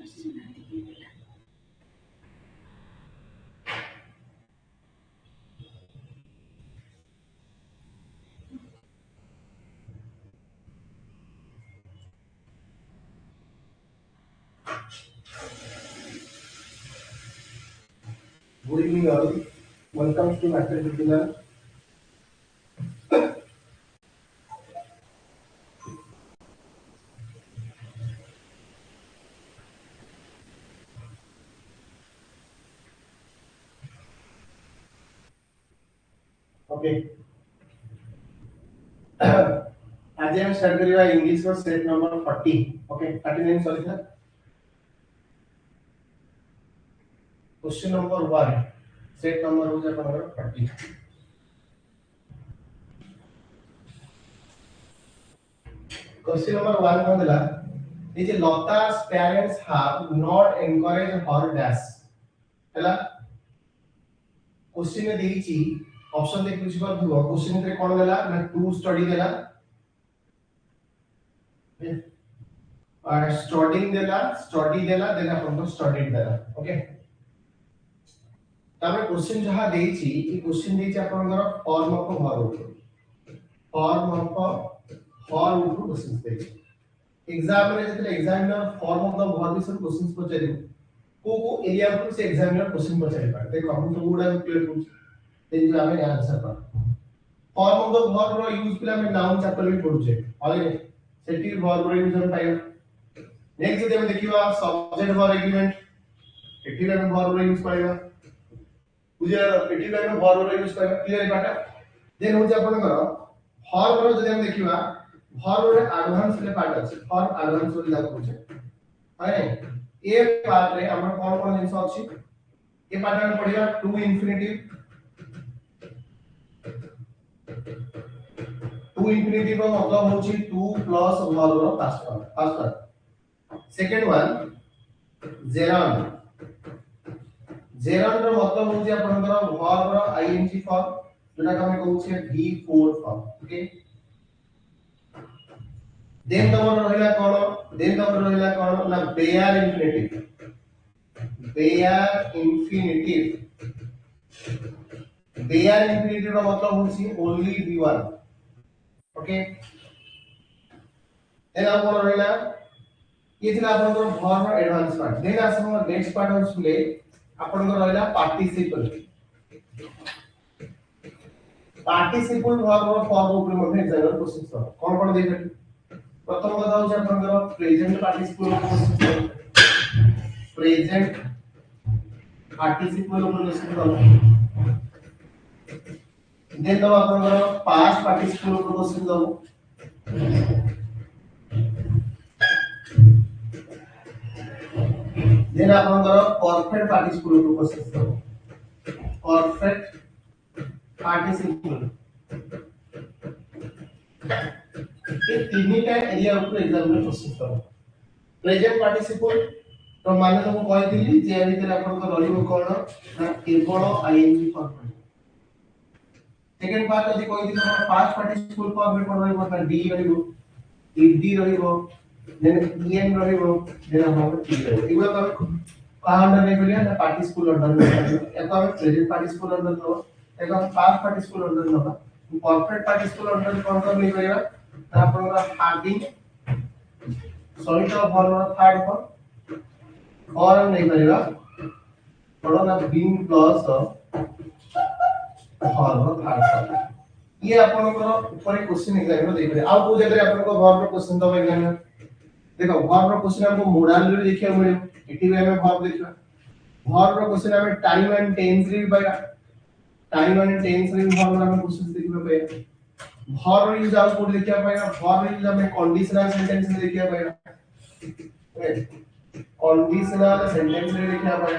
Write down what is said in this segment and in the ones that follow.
Good evening all. Welcome to Mathematical. Okay. आज हम start करिवा English को set number 40. Okay. 39 sorry sir. Question number 1. Set number हो जाए number 40. Question number 1 कौन दिला? ये जे Lata's parents have not encouraged her dash. हैला question में देइची ऑप्शन देख कुछ बार दुआ क्वेश्चन रे कोन देला ना टू स्टडी देला और स्टडी देला देन अपन को स्टडीड देला ओके तामे क्वेश्चन जहा देइची ई क्वेश्चन देइची अपन को फॉर्म ऑफ वर्ब क्वेश्चन देइची एग्जाम में जतले examiner form of the verb से क्वेश्चंस पचारि को एरिया पर से एग्जामिनर क्वेश्चन पचारि पाए देखो हम सब गुडा क्लियर हो तेन जो हमें आंसर पर फॉर्म ऑफ द वर्ब रो यूज पिला में नाउन चैप्टर भी पढुचे ऑलरेडी सेटी वर्ब रो यूज हम पाइयो नेक्स्ट जदि हम देखिबा सब्जेक्ट वर्ब एग्रीमेंट एटी में वर्ब रो यूज पाइबा बुझे एटी में वर्ब रो यूज पाइबा क्लियर बाटा देन हो जे अपन कर फॉर्म रो जदि हम देखिबा वर्ब रो एडवांस ले पार्ट अछि फॉर्म एडवांस बोली लागू होचे है ए पार्ट रे हमर कोन कोन जिंस अछि ए पार्ट में पढिबा टू इंफिनिटिव टू इंफिनिटिव रो मतलब होची 2 प्लस वर्ब रो past first second one gerund रो मतलब होची आपनकर वर्ब रो आईएनजी फॉर्म जोटा हम कहउछे V4 फॉर्म ओके देन तमर रहिला कोन ना बेयर इंफिनिटिव रो मतलब होची ओनली V1 ओके देन अब कोन रहिला ये थिला आपनकर वर्ब रो एडवांस पार्ट देन आसम नेक्स्ट पार्ट होछले आपनकर रहिला पार्टिसिपल वर्ब रो फॉर्म ऊपर मध्ये एग्जामिनर क्वेश्चन सर कोन देबे प्रथम कथा होछ आपनकर प्रेजेंट पार्टिसिपल ऊपर क्वेश्चन दो देन तो आपनकर पास्ट पार्टिसिपल ऊपर क्वेश्चन दो देन आपनकर परफेक्ट पार्टिसिपल ऊपर क्वेश्चन दो परफेक्ट पार्टिसिपल ये तीनटा एरिया ऊपर एग्जाम में क्वेश्चन करो प्रेजेंट पार्टिसिपल तो माने तो कहथिली जे भीतर आपन को रहिबो कोन ना केवल आईएनजी फॉर्म सेकंड पार्ट यदि कहथिली हम पास्ट पार्टिसिपल फॉर्म में कोन रहिबो त डी रहिबो ईडी रहिबो देन ईएन रहिबो देन हम टी रहिबो एगुला का अंडर नहीं बोलिया ना पार्टिसिपल अंडर में एक हम प्रेजेंट पार्टिसिपल अंडर लो एक हम पास्ट पार्टिसिपल अंडर लो परफेक्ट पार्टिसिपल अंडर कोन कर नहीं करिया आपन का हार्डिंग सॉरी तो फॉर्म थर्ड फॉर्म और हम नहीं करेगा थोड़ा ना being plus form third form ये अपन को ऊपर क्वेश्चन एग्जाम में देख रहे आ को जगह अपन को वर्ब क्वेश्चन दबा एग्जाम में देखो वर्ब क्वेश्चन हमको मोडाल रे देखिया मिले एटी वे में वर्ब देखिया वर्ब क्वेश्चन हमें टाइम एंड टेंस रे बाय टाइम एंड टेंस रे वर्ब हमें क्वेश्चन देखिबे पाए वर्ब यूज आउटपुट देखिया पाए वर्ब यूज हमें कंडीशनल सेंटेंस में देखिया पाए कंडीशनल सेंटेंस रे देखिया पाए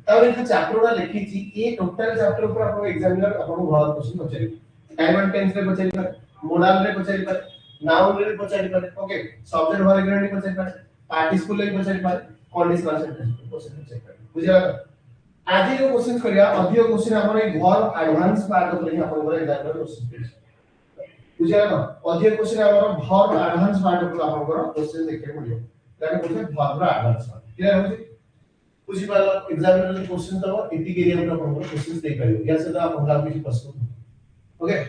तब ये चैप्टर लिखी थी ये टोटल चैप्टर ऊपर आपको एग्जामिनर आपको वर्ब क्वेश्चन पचारि टाइम एंड टेंस रे पचारि मोडाल रे पचारि नाउन रे पचारि ओके सब्जेक्ट वर्ब एग्रीमेंट रे पचारि पार्टिसिपल रे पचारि कंडीशनल सेंटेंस क्वेश्चन पचारि बुझिया आज जो क्वेश्चन करिया अधिक क्वेश्चन हमर वर्ब एडवांस पार्ट ऊपर ही आपन एग्जामिनर क्वेश्चन बुझिया ना अधिक क्वेश्चन हमर वर्ब एडवांस पार्ट ऊपर आपन क्वेश्चन देखे मिलियो ताके बोलते वर्ब एडवांस क्लियर हो बुझी पालो एग्जामिनर जो क्वेश्चन दबो एटी एरिया पर अपन क्वेश्चंस दे पारियो या से अपन का किसी प्रश्न ओके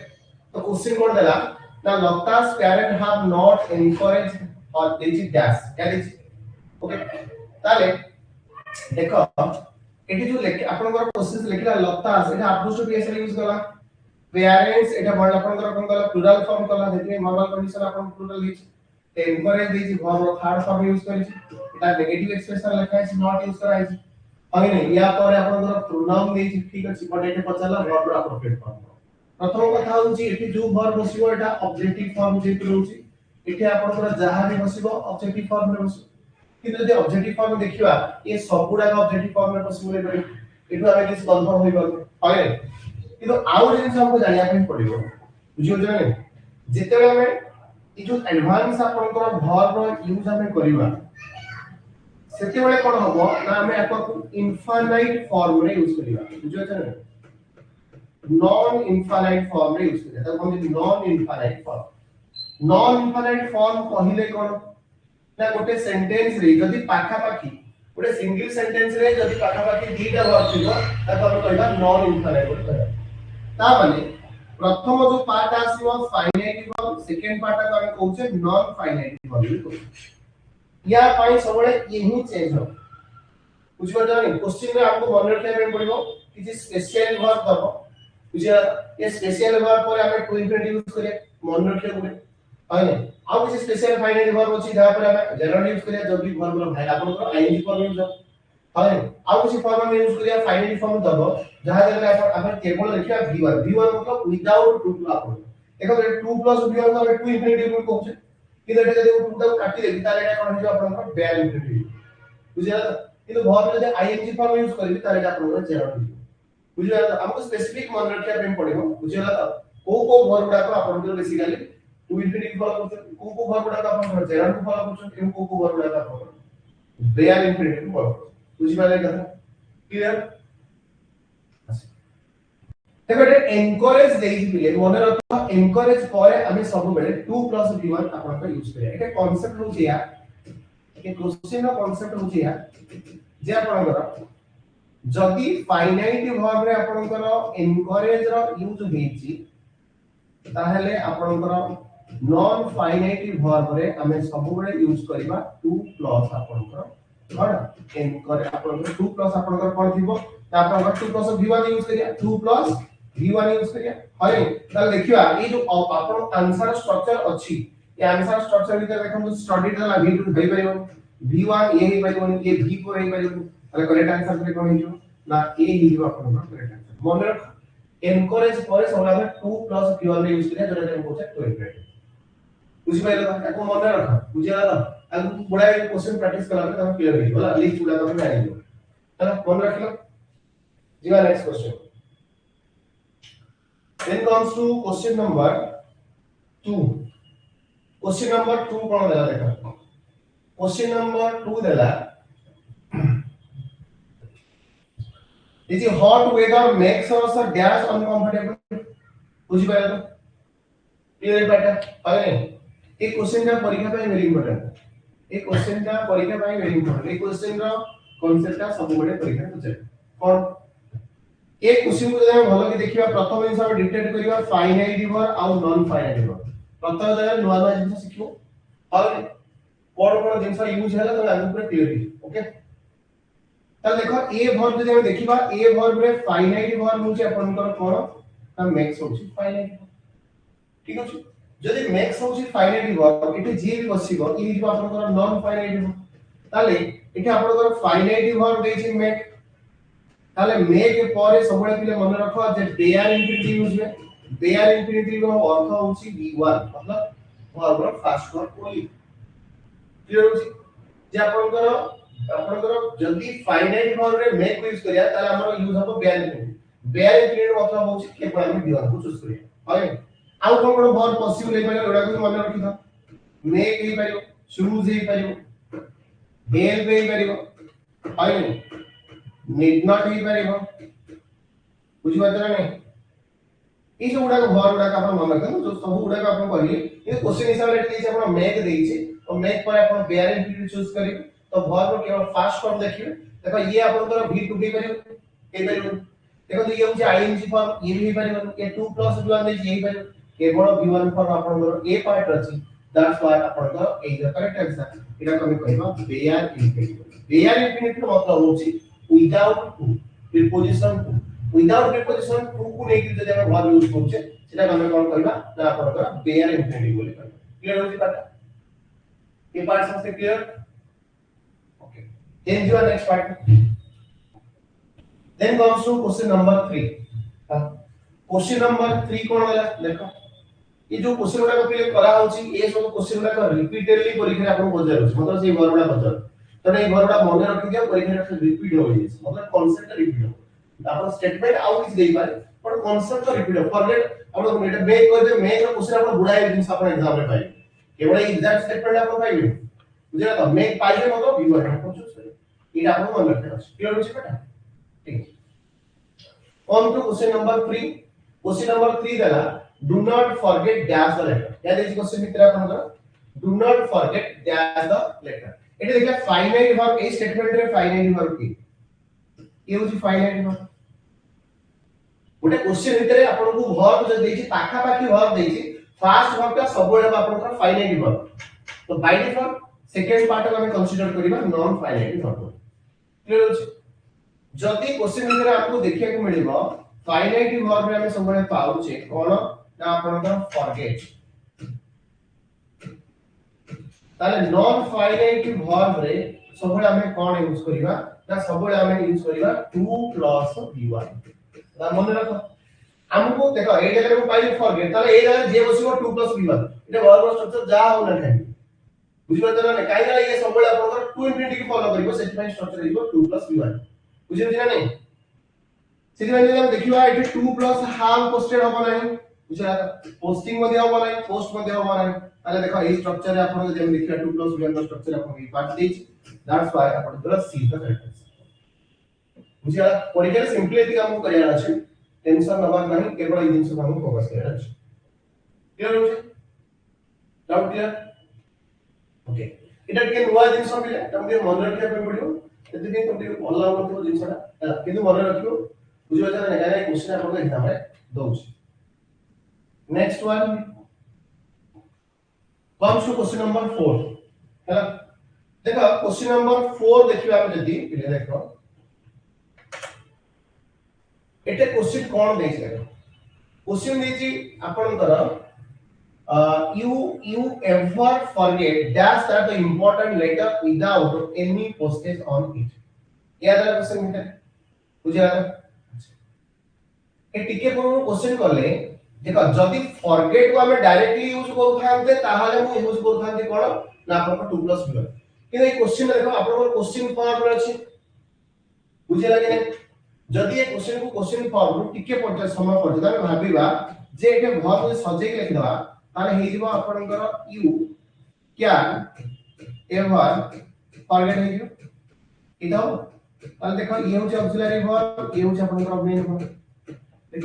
तो क्वेश्चन कोड देला ना Lata's parents have not encouraged or they dash क्या दे ओके ताले देखो एटी जो लेके अपन को क्वेश्चंस लिखला Lata's एटा अपोस्ट्रोफी एस यूज करला पेरेंट्स एटा बड़ अपन को कला प्लुरल फॉर्म कला जेतने नॉर्मल कंडीशन अपन प्लुरल लिख एनकरेज देछि वर्ब थर्ड फॉर्म यूज करि एटा नेगेटिव एक्सप्रेशन लिखा है नॉट यूज करा है अगे नहीं या पर अपन को प्रोनाउन देछि ठीक अछि but Etah पचला verb appropriate form प्रथम कथा होछि एठी जो वर्ब बसिबो एटा ऑब्जेक्टिव फॉर्म जे रहउछि एठी अपन को जहां भी बसिबो ऑब्जेक्टिव फॉर्म रे बसिबो किंतु जे ऑब्जेक्टिव फॉर्म देखिबा ये सबुडा का ऑब्जेक्टिव फॉर्म में पॉसिबल है एठो हमें किस कंफर्म होई पारो अगे किंतु आउ जे हमको जानिया पे पड़िबो बुझियो जे जेतेबे हमें ई जो एडवांस अपन को वर्ब रो यूज हमें करिबा सेते बेले कोन हबो ना हमें आपको इनफाइनाइट फॉर्म रे यूज करिबा बुझियो जे नॉन इनफाइनाइट फॉर्म रे यूज करिबा त हम जे नॉन इनफाइनाइट फॉर्म कहिले कोन ना गोटे सेंटेंस रे जदी पाखा पाखी गोटे सिंगल सेंटेंस रे जदी पाखा पाखी दीटा वर्ब थिबो त हम कहबा नॉन इनफाइनाइट कहबा ता माने प्रथम जो पार्ट आसीबो फाइनाइट वर्ब सेकंड पार्ट का हम कहउछे नॉन फाइनाइट वर्ब या पाई सबले यही चेंज हो कुछ बात नहीं क्वेश्चन में आपको मन रखना में पड़िबो किछि स्पेशल वर्ब दबो बुझिया ये स्पेशल वर्ब पर हमें टू इंफिनिटी यूज करे मन रखले पड़े आने आउ किछि स्पेशल फाइनाइट वर्ब अछि जहां पर हमें जनरल यूज करे जब भी वर्ब लो भाई आपन को आईएनजी फॉर्म यूज हो आने आउ किछि फॉर्म में यूज करिया फाइनाइट फॉर्म दबो जहां जगह अपन केवल लिखिया v1 मतलब विदाउट टू आपन देखो 2 v1 का 2 इंफिनिटी को कहउछे किंतु एटा जदी 2 टा काटी देबी ताले एटा कोन हिजो आपन बेल इंफिनिटी बुझिया किंतु वर्ब जदी आईएनजी फॉर्म यूज करबी ताले एटा आपन जेरो बुझिया हमको स्पेसिफिक मन रखिया पे पड़िबो बुझिया को वर्ब डा को आपन को बेसिकली टू इंफिनिटी फॉलो करते को वर्ब डा का आपन जेरो को फॉलो करते एम को वर्ब डा का आपन बेल इंफिनिटी फॉलो बुझिया वाला कथा क्लियर तबे एनकरेज देई दिले मन रखो एनकरेज परे हमें सब बेले 2 v1 आपन का यूज करिया एटा कांसेप्ट होची या ए क्वेश्चन रो कांसेप्ट होची या जे आपन कर जदी फाइनाइट वर्ब रे आपन कर एनकरेज रो यूज हेची ताहले आपन कर नॉन फाइनाइट वर्ब रे हमें सब बेले यूज करबा 2 आपन कर कोन एनकरेज आपन 2 आपन कर कोन थिबो आपन कर 2 v1 यूज करिया 2 v1 यूज करिया हरे ताल देखिबा ए जो आपन आंसर स्ट्रक्चर अछि ए आंसर स्ट्रक्चर भीतर देखम स्टडी दला v2 भई परिबो v1 ए ही परिबो ए v4 ही परिबो ताले करेक्ट आंसर पे कोन हिजो ना ए ही हिजो आपन करेक्ट आंसर मन रख एनकरेज परे सबला 2 v1 रे यूज करिया जोटा हम कहते 2 बुझि पाइलो ताको मन रख बुझिया ला अब बड़ा क्वेश्चन प्रैक्टिस करा के हम क्लियर हो बोला लिस्ट उड़ा तो मैं आइलो चलो मन रखलो जीवा next question then comes to question number 2 question number 2 कोन देला देखा question number 2 देला is hot weather makes us dash uncomfortable बुझि पाइलो तो क्लियर बेटा अरे एक क्वेश्चन का परीक्षा पे वेरी इंपोर्टेंट एक क्वेश्चन का परीक्षा पे वेरी इंपोर्टेंट एक क्वेश्चन रो कांसेप्ट का सब बड़े परीक्षा पूछे कोन एक क्वेश्चन को हम भलो कि देखिबा प्रथम जिंस हम डिटेक्ट करिबा फाइनाइट वर्ब आ नॉन फाइनाइट वर्ब प्रथम जगह नुवा नुवा जिंस सिखिबो और कोन जिंस यूज हैला तो आगु पूरा क्लियर ओके तब देखो ए वर्ब जदि हम देखिबा ए वर्ब रे फाइनाइट वर्ब होचे आपनकर कोन त मैक्स होची फाइनाइट ठीक अछि जदि मैक्स होची फाइनाइट वर्ब इटे जे भी बसिबो इ हिजो आपनकर नॉन फाइनाइट वर्ब ताले इटे आपनकर फाइनाइट वर्ब देछि मैक ताले मेक परे सबले पिले मन रखो जे डेयर इंफिनिटी यूज में डेयर इंफिनिटी रो अर्थ होची v1 मतलब verb row first verb only clear होची जे आपनकर जल्दी फाइनाइट वर्ब रे मेक यूज करिया ताले हमर यूज हबो डेयर इंफिनिटी मतलब होची केवल हम v1 को चूज करिया ओके आउ कोन वर्ब पॉसिबल हे पारे ओडा को मन रखि था मेक हे पारियो चूज हे पारियो हेल्प हे पारियो ओके need not ही परिबो बुझि बात नै ई जो उडा वर्ब उडा का अपन मन रखन जो सब उडा का अपन करिए ये क्वेश्चन हिसाब ले देछि अपन मेक देछि और मेक पर अपन बेयर इंफिनिटी चूज करिए तो वर्ब केवल फास्ट फॉर्म देखिए देखो ये आपनकर v2 हे परियो देखो ये होची आईएनजी फॉर्म ये भी परियो ये 2 प्लस v1 दे जे परियो केवल v1 फॉर्म आपनकर ए पार्ट अछि दैट्स व्हाई आपनकर ए द करेक्ट आंसर इटा कमी कहबा वेयर इंफिनिटी वेयर इंफिनिटी मतलब होची without to preposition to without preposition to को नेकी जदि हम वर्ब यूज करछे सेटा हम कोन कहबा ना आपनकर वेयर इंफिनिटी बोली कहबा क्लियर होची पार्ट ये पार्ट सबसे क्लियर ओके देन जो next part then comes to question number 3 question number 3 कोन वाला देखो ये जो क्वेश्चन गुडा को पहिले करा होची ए सब क्वेश्चन गुडा को रिपीटेडली परीक्षा आपन बजार होची मतलब से वर्ड गुडा बजार तो ए वर्ड गुडा मन रखि दियो परीक्षा से रिपीट हो जाय मतलब कांसेप्ट रिपीट हो आपन स्टेटमेंट आउ किछ देई पारे पर कांसेप्ट रिपीट हो फॉरगेट आपन एटा मेक कर दे मेक रो क्वेश्चन आपन गुडाय दिन आपन एग्जाम रे पाइ केवल एग्जैक्ट स्टेटमेंट आपन पाइबे बुझला तो मेक पाइबे मतलब बी वर्ड आपन चूज करे एटा आपन मन रखना क्लियर होची बेटा ठीक on to question number 3 question number 3 देला do not forget dash the letter या देखिए क्वेश्चन मित्र आपनकर do not forget dash the letter एटा देखिए फाइनाइट वर्ब ए स्टेटमेंट रे फाइनाइट वर्ब की ये होची फाइनाइट वर्ब गोटे क्वेश्चन भितरे आपन को वर्ब जो देछि पाखा पाखी वर्ब देछि फर्स्ट वर्ब का सबोले आपनकर फाइनाइट वर्ब तो बाय डिफॉल्ट सेकंड पार्ट को हम कंसीडर करिबा नॉन फाइनाइट वर्ब क्लियर होची जदि क्वेश्चन भितर आपको देखिया को मिलिबो फाइनाइट वर्ब रे हम सबले पाउचे कोन ना आपनकर फॉरगेट ताले नॉन फाइनाइट वर्ब रे सबले हम कोन यूज करिबा ना सबले हम यूज करिबा 2 प्लस v1 ता मन रखो हमको देखो ए जगह में पाइले फॉरगेट ताले ए जगह जे बसिबो 2 प्लस v1 एटा वर्ब स्ट्रक्चर जा हो ना खाली बुझि पड़त ना काई ना ये सबले आपनकर 2 इंफिनिटी को फॉलो करिवो सेट में स्ट्रक्चर हिबो 2 प्लस v1 बुझियो दिना नहीं सिद्धि में हम देखिबा एठी 2 प्लस हाफ पोस्टेड होबो नाही बुझला पोस्टिंग मध्ये होबो नाही पोस्ट मध्ये होबो नाही ताले देखो ए स्ट्रक्चर रे आपण जेम देखिबा 2 प्लस v1 स्ट्रक्चर आपण ई पार्ट देछि दैट्स व्हाई आपण दर सी द करेक्ट आंसर बुझला परीक्षा रे सिंपली एति काम करिया अछि टेंशन नबार नाही केवल ई जिंस हम फोकस करिया अछि क्लियर होछि डाउट क्लियर ओके एटा के नुवा जिंस मिले तमके मन रखिया पे पडियो एति के तमके भल लागो जिंसटा हला किंतु मन रखियो बुझियो ना गाय क्वेश्चन आपण एग्जाम रे दोछ next one comes to question number 4 हला देखो क्वेश्चन नंबर 4 देखिबा हम जदी पिले देखो एटे क्वेश्चन कोन देछि देखो क्वेश्चन देछि आपनकर you ever forget dash that the important letter without any postage on it याद है क्वेश्चन में बुझा ए टिके पर क्वेश्चन करले देखो जदी फॉरगेट को हम डायरेक्टली यूज करथांते ताहाले मु यूज करथांते कोन ना आपन 2 प्लस v1 कि ए क्वेश्चन देखो आपन क्वेश्चन फॉर्म रे अछि बुझे लागे नै जदी ए क्वेश्चन को क्वेश्चन फॉर्म टिके पर समय पर जदा भाबीबा जे एके बहुत सजे के लिख दवा ताले हे जीवा आपनकर यू कैन एवर फॉरगेट हे जीव इदो ताले देखो ये होचे ऑक्सिलरी वर्ब ये होचे आपनकर मेन वर्ब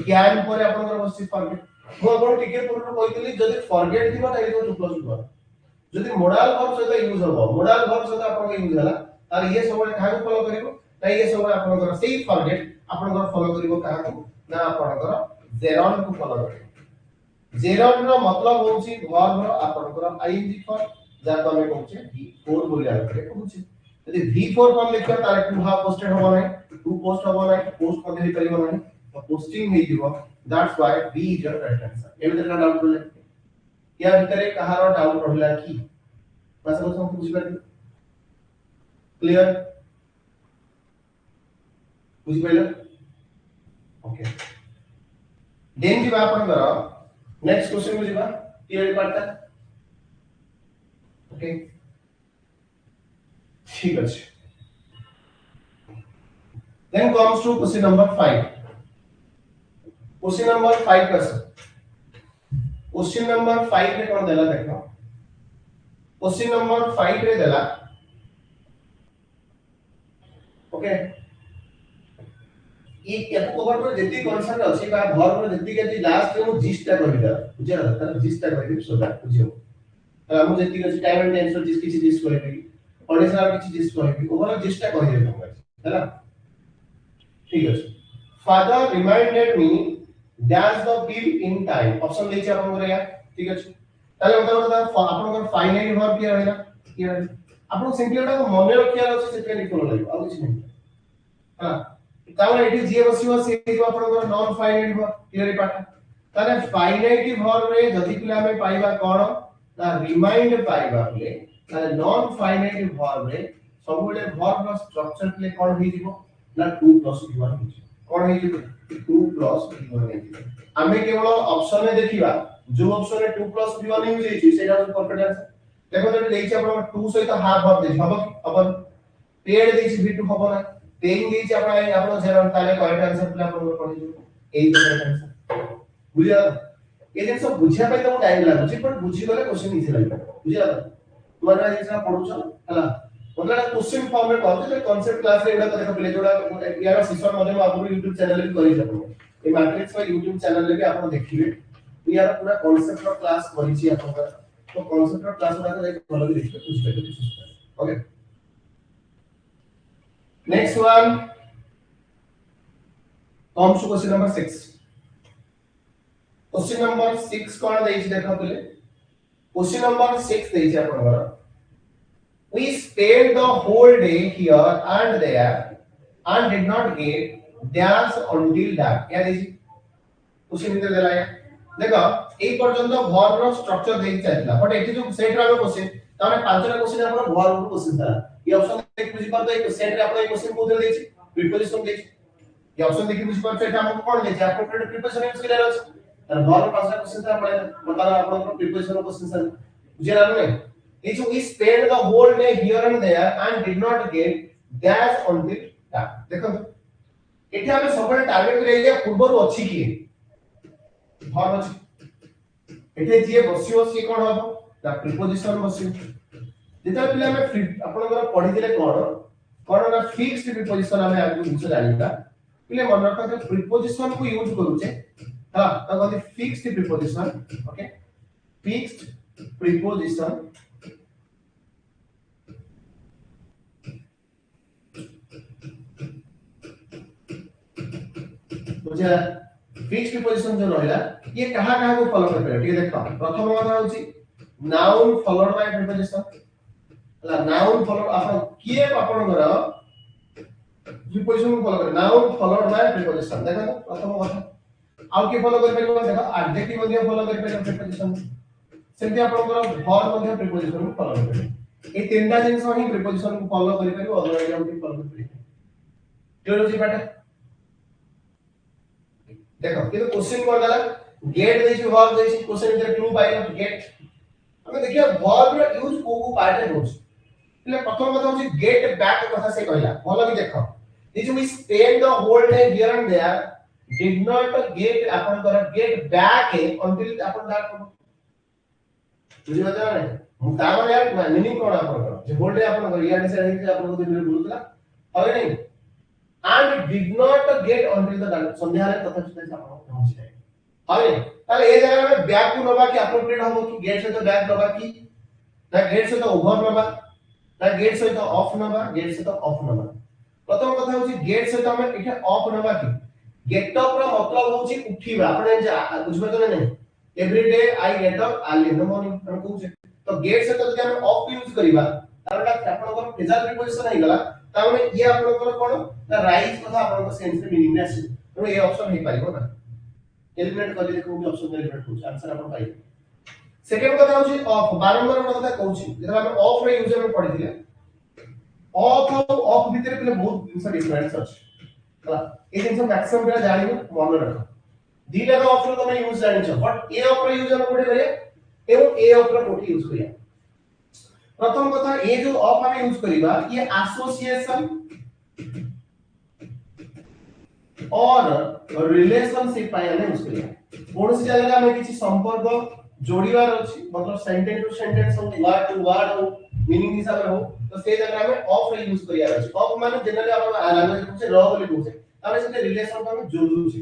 कैन पर आपनकर बसी फॉरगेट मु आपन टिके पर कहितली जदी फॉरगेट दिबा ताले 2 प्लस वर्ब जदी मोडाल वर्ब सहित यूज होबो मोडाल वर्ब सहित आपन यूज होला ताले ये सब काहे फॉलो करिवो ताई ये सब आपनकर सेही फॉरगेट आपनकर फॉलो करिवो काहे ना आपनकर जेरॉन को फॉलो करिवो जेरॉन रो मतलब होची वर्ब रो आपनकर आईएनजी फॉर्म जा तो हम कहउछे v4 बोली आके कहउछे यदि v4 फॉर्म लिखकर तारे टू हाफ पोस्टेड होबो नै टू पोस्ट होबो नै पोस्ट मध्ये ही करिवो नै तो पोस्टिंग हे जीवो that's why B is your right answer एबे तक डाउट बोले या भीतर कहारो डाउट रहला की बस हम बुझ पारे क्लियर बुझ पाइलो ओके देन जी आपन करो नेक्स्ट क्वेश्चन को जीवा थियरी पार्ट का ओके ठीक अछि then comes to question number 5 question number 5 question number 5 रे कोन देला देखो क्वेश्चन नंबर 5 रे देला ओके ई याको कवर पर जति कॉन्सेप्ट अछि बा वर्ब रे जति के लास्ट रे मु जिस्टा करिदा बुझला तार जिस्टा करिदि सोदा बुझियो हम जति के टाइम एंड टेंस जिस किसी जिस करिदि पढ़ेसला किछि जिस्ट कहबी ओवरऑल जिस्ट कहि देबो हैला ठीक अछि father reminded me dash the bill in time option लेछि आपन करे या ठीक अछि ताले मतलब आपन फाइनाइट वर्ब किया हैला किया आपन सिंपली ओटा मने रखिया अछि सेते लिखलो लागो आ किछि नै हां ताले एठी जे बसियो से जो आपन नॉन फाइनाइट वर्ब क्लियर पाठ ताले फाइनाइट वर्ब रे जदि पिला हमें पाइबा कोन ता रिमाइंड पाइबा ले ताले नॉन फाइनाइट वर्ब रे सबुले वर्ब रो स्ट्रक्चर ले कोन होई दिबो ना 2 + v1 होई कोन होई दिबो 2 + v1 होई दिबो हमें केवल ऑप्शन में देखिबा जो ऑप्शन में 2 + v1 यूज होई सेटा परफेक्ट आंसर देखो जब लेछि आपण 2 सहित हाफ हाफ देछि हबो अपन पेड देछि v2 हबो ना पेइंग देछि आपण जेरन ताले करेक्ट आंसर प्ले आपण पढि दिबो एई करेक्ट आंसर बुझिया ए जिंस बुझिया पय तो टाइम लागुछि पर बुझि गले क्वेश्चन इजी लागो बुझिया तुम्हारा जिंस पढुछ हला मतलब क्वेश्चन फॉर्म में कहते हैं कांसेप्ट क्लास रे एडा देखो पले जोडा यार सिस्टम मध्ये आपन YouTube चैनल रे करि जाबो ए मैट्रिक्स का YouTube चैनल रे भी आपन देखिबे यार पूरा कांसेप्ट रो क्लास करिछि आपन तो कांसेप्ट रो क्लास वाला एक फॉलो भी देखिबे कुछ पे okay next one come to question number 6 question number 6 कोन देछि देखो पले क्वेश्चन नंबर 6 देछि आपन We spent the whole day here and there and did not get dash until dark. क्या देखिए क्वेश्चन इधर दिला है देखो एक पर्यंत वर्ब रो स्ट्रक्चर देख चलला बट एठी जो सेट रो क्वेश्चन ताने पांचटा क्वेश्चन आपण वर्ब रो क्वेश्चन था ये ऑप्शन देख बुझी पर तो एक सेट रे आपण क्वेश्चन को दे देछि प्रीपोजिशन देछि ये ऑप्शन देखि बुझी पर सेट हमको कोन देछि आपण प्रीपोजिशन यूज करला अछि तर वर्ब पांचटा क्वेश्चन था आपण बताला आपण प्रीपोजिशन रो क्वेश्चन था बुझिला नै Is we spent the whole day here and there and did not get dash until that. देखो एठी हमें सबले टारगेट करे या पूर्व रो अछि की भर अछि एठी जे बसियो से कोन हबो द प्रीपोजिशन बसियो जेता पिला हमें आपण घर पढि दिले कोन ना फिक्स्ड प्रीपोजिशन हमें आगु बुझ जानिबा पिले मन रखा प्रीपोजिशन को यूज करूचे हां तो कहते fixed preposition okay fixed preposition बुझा फिक्स्ड प्रीपोजिशन जो रहला ये कहा कहा को फॉलो कर ठीक देखो प्रथम बात होची नाउन फॉलोड बाय प्रीपोजिशन हला नाउन फॉलोड आपण किए आपण घर प्रीपोजिशन को फॉलो कर नाउन फॉलोड बाय प्रीपोजिशन देखो प्रथम बात आउ के फॉलो कर परिबो देखो एडजेक्टिव मध्ये फॉलो कर परिबो प्रीपोजिशन सेमति आपण घर वर्ब मध्ये प्रीपोजिशन को फॉलो कर परिबो ए तीनटा जिंस ही प्रीपोजिशन को फॉलो कर परिबो अदरवाइज हम फॉलो कर परिबो क्लियर होची बाटा देखो किंतु क्वेश्चन कोन दला गेट देछि वर्ब देछि क्वेश्चन इधर क्लू पाइलो गेट हमें देखिए वर्ब रो यूज को पार्ट रे होछ એટલે પ્રથમ কথা હોछि गेट बैक কথা से कहला भलो कि देखो this we spend the whole day here and there did not get अपन कर गेट बैक अंटिल अपन दैट बुझि बता नै ता माने यार मीनिंग कोन अपन कर जे होल डे अपन कर यार से अपन को दिन बोलतला होय नै and did not get until the संध्या रे तथा से आपण पहुंच जाए हाय ताले ए जगह में बैक को नबा कि अप्रोप्रिएट हो कि गेट से तो बैक नबा कि ना गेट से तो ओवर नबा ना गेट से तो ऑफ नबा गेट से तो ऑफ नबा प्रथम कथा होची गेट से तो हम एठे ऑफ नबा कि गेट अप रो मतलब होची उठीबा आपण बुझबे तो नहीं every day I get up early in the morning हम कहू छे तो गेट से तो जब हम ऑफ यूज करिबा तारटा आपन को फिजिकल प्रीपोजिशन हे गला तामे ये आपन को कोन ना राइज कथा आपन को सेंस रे मीनिंग में आसी तो ये ऑप्शन हे पाइबो ना एलिमिनेट कर देखो भी ऑप्शन एलिमिनेट हो आंसर आपन पाइ सेकंड कथा होची ऑफ बारंबार कथा कहूची जेता हम ऑफ रे यूजर में पढि दिले ऑफ और ऑफ भीतर पले बहुत जिंस डिफरेंस अछि हला ए जिंस मैक्सिमम बेला जानि मन रख दीटा का ऑफ रो तमे यूज जानि छ बट ए ऑफ रे यूजर में कोठे करे एवं ए ऑफ रो कोठे यूज करिया प्रथम कथा ए जो ऑफ हमें यूज करिबा ये एसोसिएशन और रिलेशनशिप पाए हमें यूज करिया कोन सी जगह हमें किछि संपर्क जोड़ीवार अछि मतलब सेंटेंस टू सेंटेंस हो वर्ड टू वर्ड हो मीनिंग हिसाब हो तो से जगह हमें ऑफ रे यूज करिया अछि ऑफ माने जनरली अपन लैंग्वेज में से र बोली कहू छे तामे से रिलेशन को हमें जोड़ू छे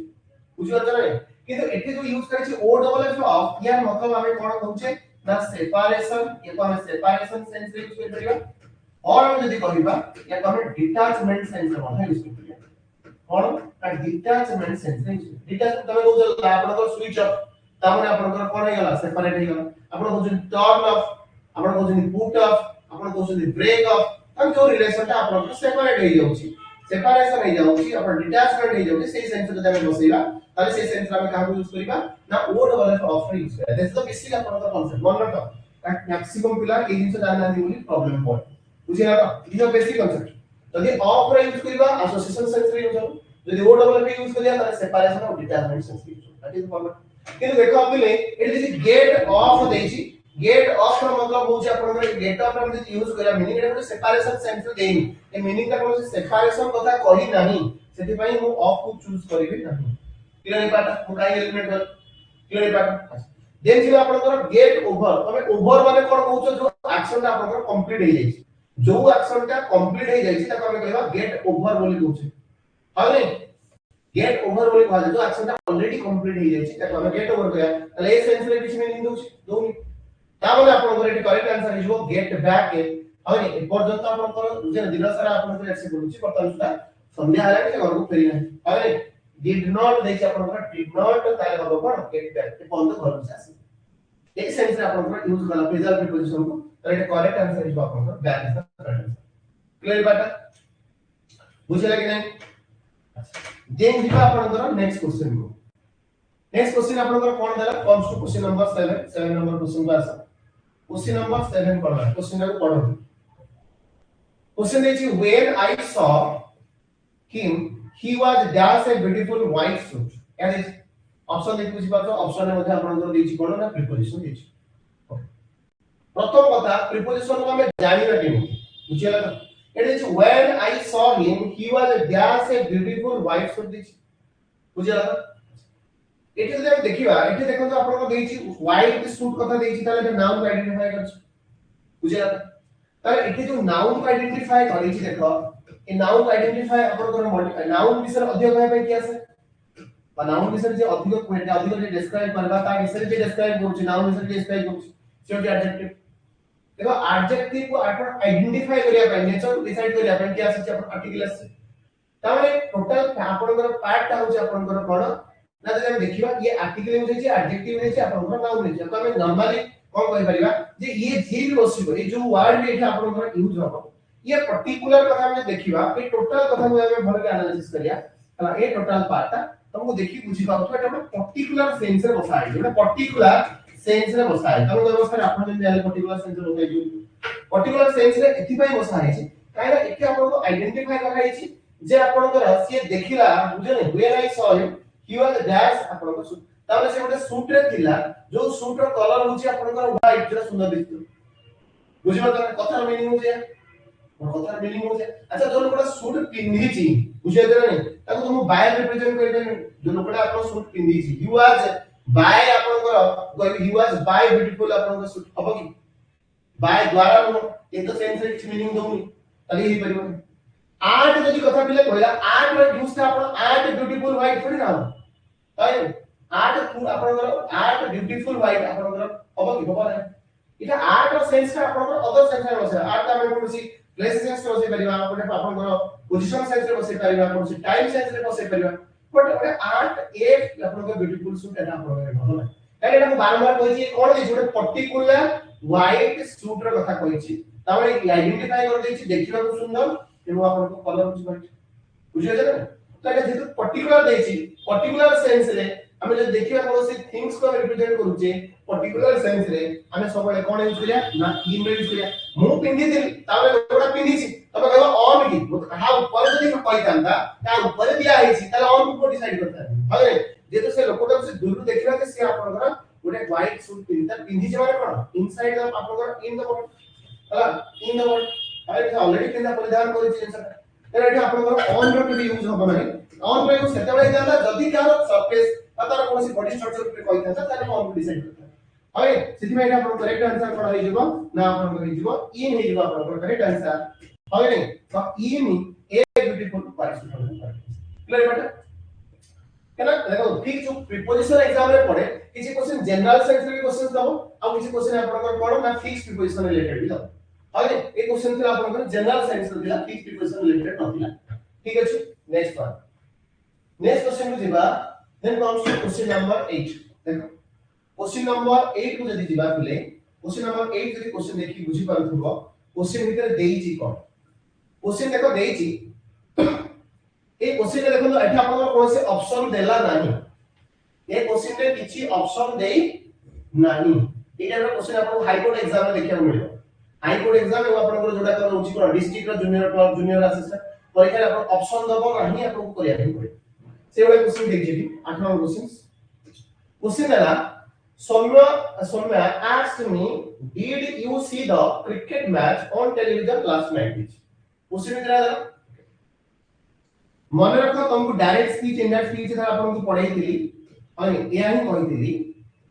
बुझियो त नै किंतु एठी जो यूज करै छी ओ डबल एफ ऑफ यार मतलब हमें कोन कहू छे ना सेपरेशन ये को हमें सेपरेशन सेंस यूज कर परिबा और हम यदि कहिबा या हम डिटैचमेंट सेंस रे ମଧ୍ୟ यूज करिया कोन ना डिटैचमेंट सेंस रे डिटैचमेंट तमे कहू आपन को स्विच ऑफ तामने आपन को कोन हे गला सेपरेट हे गला आपन कहू टर्न ऑफ आपन कहू पुट ऑफ आपन कहू ब्रेक ऑफ हम जो रिलेशन ता आपन को सेपरेट हे जाउची सेपरेशन हे जाउची अपन डिटैचमेंट हे जाउची सेही सेंस रे तमे बसैबा ताले सेही सेंस रे हम काहू यूज करिबा ना ओ डबल एफ ऑफ रे यूज करिया दिस इज द बेसिक आपन को कांसेप्ट मन रख मैक्सिमम पिला ए जिंस जान नानी बोली प्रॉब्लम पॉइंट बुझिला तो इज द बेसिक कांसेप्ट यदि ऑफ रे यूज करिबा एसोसिएशन सेंस रे यूज हो यदि ओ डबल एफ यूज करिया ताले सेपरेशन और डिटैचमेंट सेंस यूज हो दैट इज फॉर्मेट किंतु देखो अबिले एटी दिस गेट ऑफ देछि गेट ऑफ रो मतलब होछि आपन गेट ऑफ हम यदि यूज करिया मीनिंग एटा सेपरेशन सेंस रे देनी ए मीनिंग ता कोन सेपरेशन कथा कहि नाही सेति पई मु ऑफ को चूज करिवे नाही क्लियर है पाटा मु काई एलिमेंट कर क्लियर है पाटा देन जे आपन गेट ओवर तमे ओवर माने कोन कहउछो जो एक्शन ता आपन कंप्लीट हे जाई जो एक्शन ता कंप्लीट हे जाई ता हम कहबा गेट ओवर बोली कहउछे हले गेट ओवर बोली कहले जो एक्शन ता ऑलरेडी कंप्लीट हे जाई ता हम गेट ओवर कहया तले ए सेंस रे किछ मीनिंग दोछ दोनी ता बोले आपन को eighty correct answer is get back हले ए पर्यंत आपन जे दिन सारा आपन को एक्सेप्ट करूची बर्तन सुधा संध्या हला के घर को फेरी नाही हले did not देखि आपन को did not ताले बाबा कोन गेट बैक ए बंद घर से आसी ए सेंस रे आपन को यूज करला प्रेजेंट प्रीपोजिशन को तो एटा करेक्ट आंसर इज आपन को back is the correct answer clear बाटा बुझला कि नहीं देन दिबा आपन को नेक्स्ट क्वेश्चन को नेक्स्ट क्वेश्चन आपन को कोन देला कम्स टू क्वेश्चन नंबर 7 नंबर क्वेश्चन को आसा क्वेश्चन नंबर 7 पढ़ा क्वेश्चन को पढ़ो क्वेश्चन देछि when I saw him he was dash a beautiful white suit and is option देखि बुझी पातो ऑप्शन में मध्ये आपन को देछि कोन ना प्रीपोजिशन देछि प्रथम कथा प्रीपोजिशन को हम जानिबा केनि बुझिला एटा देछि when I saw him he was dash a beautiful white suit देछि बुझिला एटी जदि हम देखिबा एटी देखो आपन को देछि व्हाइट सूट कथा देछि ताले नाउन को आइडेंटिफाई करछ बुझिला ताले एटी जो नाउन को आइडेंटिफाई करिछि देखो ए नाउन को आइडेंटिफाई अपन को नाउन विषय अधिक कहै पे किया से नाउन विषय जे अधिक क्वेट अधिक जे डिस्क्राइब करबा ता विषय जे डिस्क्राइब करू नाउन विषय जे डिस्क्राइब करू से जे एडजेक्टिव देखो एडजेक्टिव को अपन आइडेंटिफाई करिया पे नेचर डिसाइड करिया पे किया से अपन आर्टिकल से तामे टोटल अपन को पार्ट ता होचे अपन को कोन ना जे हम देखिबा ये आर्टिकल होचे जे एडजेक्टिव होचे अपन को नाउन होचे तो हम नॉर्मली कोन कहि परिबा जे ये जे भी बसिबो ये जो वर्ड में एठा अपन को यूज हो ये पर्टिकुलर कथा में देखिबा ए टोटल कथा में हम भले एनालिसिस करिया हला ए टोटल पार्ट तुमको देखि बुझी पाउ तो एटा पर्टिकुलर सेंस रे बसाई जेटा पर्टिकुलर सेंस रे बसाई तम व्यवस्था रे आपण जे जाले पर्टिकुलर सेंस रे बसाई जो पर्टिकुलर सेंस रे एथि पई बसाई छै काहे ना एके आपण को आइडेंटिफाई कराई छै जे आपण को से देखिला बुझे नै when I saw him he was dash आपण को ताले से गोटे सूट रे थिला जो सूट रो कलर होछि आपण को व्हाइट जेटा सुंदर दिसतो बुझिबा त कथा मीनिंग होछि कथा मीनिंग हो जाए अच्छा जो लोकड़ा सूट पिंधी छी बुझे दे नहीं ताको तुम बाय रिप्रेजेंट कर दे जो लोकड़ा अपन सूट पिंधी छी यू वाज बाय अपन को यू वाज बाय ब्यूटीफुल अपन को सूट अब की बाय द्वारा नो ये तो सेंस रे मीनिंग दोनी तली ही परिबो आर्ट जदी कथा पिले कहला आर्ट रे यूज था अपन आर्ट ब्यूटीफुल व्हाइट थोड़ी ना ताई आर्ट अपन को आर्ट ब्यूटीफुल व्हाइट अपन को अब की बाबा इटा आर्ट और सेंस का अपन को अदर सेंस रे बसे आर्ट का मैं कोसी प्लेस सेंस रे बसे परिबा अपन को पोजीशन सेंस रे बसे परिबा कोसी टाइम सेंस रे बसे परिबा बट ओटे आर्ट ए अपन को ब्यूटीफुल सूट एटा अपन को भलो काहे एटा बारंबार कहि छी कोन जे जोटे पर्टिकुलर व्हाइट सूट रे कथा कहि छी ताबे आइडेंटिफाई कर देछि देखिबा को सुंदर एनो अपन को कलर होछि व्हाइट बुझियो जे तो एटा जेतु पर्टिकुलर देछि पर्टिकुलर सेंस रे हमें जे देखिबा कोसी थिंग्स को रिप्रेजेंट करूचे पर्टिकुलर सेंस रे हमें सबले कोन यूज करिया ना इन यूज करिया मु पिंदी दिल ताबे लोकड़ा पिंदी छी तबे कहबा ऑन की कहा ऊपर जदी कहि थांता ता ऊपर दिया है छी ताले ऑन को डिसाइड करता है जे तो से लोकटा से दूर देखिबा के से आपन घर गोटे व्हाइट सूट पिंदी जे माने कोन इनसाइड द आपन घर इन द बॉडी हला इन द बॉडी अरे ऑलरेडी पिंदा परिधान करि छी सेंसर तर एटा आपन घर ऑन रो के यूज हो नाही ऑन रो यूज सेते बळे जांदा जदी का सरफेस तार कोनसी बॉडी स्ट्रक्चर पे कहि थांता ताले ऑन को डिसाइड करता हय सिथि में आपन करेक्ट आंसर कोन होई जिवो ना आपन को जिवो इन हे जिवो आपन करेक्ट आंसर हय नै तो इन ए ब्यूटीफुल पार्टिसिपल क्लियर बेटा केना देखो ठीक जो प्रीपोजिशन एग्जाम रे पड़े किछि क्वेश्चन जनरल सेंस रे क्वेश्चन दबो आ किछि क्वेश्चन आपन को पड़ो ना फिक्स प्रीपोजिशन रिलेटेड भी दबो आगे ए क्वेश्चन थिला आपन जनरल साइंस रो थिला फिक्स प्रिपोजिशन रिलेटेड नथिला ठीक अछि नेक्स्ट वन नेक्स्ट क्वेश्चन को जिबा then comes to question number 8 देखो क्वेश्चन नंबर 8 को जदी जिबा पिले क्वेश्चन नंबर 8 जदी क्वेश्चन देखि बुझी पारथुबो क्वेश्चन भीतर देइची कोन क्वेश्चन देखो देइची ए क्वेश्चन रे देखो एठा आपन कोन से ऑप्शन देला नाही ए क्वेश्चन रे किछि ऑप्शन देई नाही एटा रो क्वेश्चन आपन हाई कोर्ट एग्जाम में देखिया मिलियो हाई कोर्ट एग्जाम में आपन जोडा कर होची कोन डिस्ट्रिक्ट रो जूनियर क्लब जूनियर असिस्टेंट परीक्षा रे आपन ऑप्शन दबो नाही आपन को करिया नहीं पड़े से वाला क्वेश्चन देख जेबी 8 नंबर क्वेश्चन है Saumya Saumya asked me did you see the cricket match on television last night question इतना है मन रखो तुमको डायरेक्ट स्पीच इनडायरेक्ट स्पीच था आपन को पढ़ाई थी और एया ही कहि थी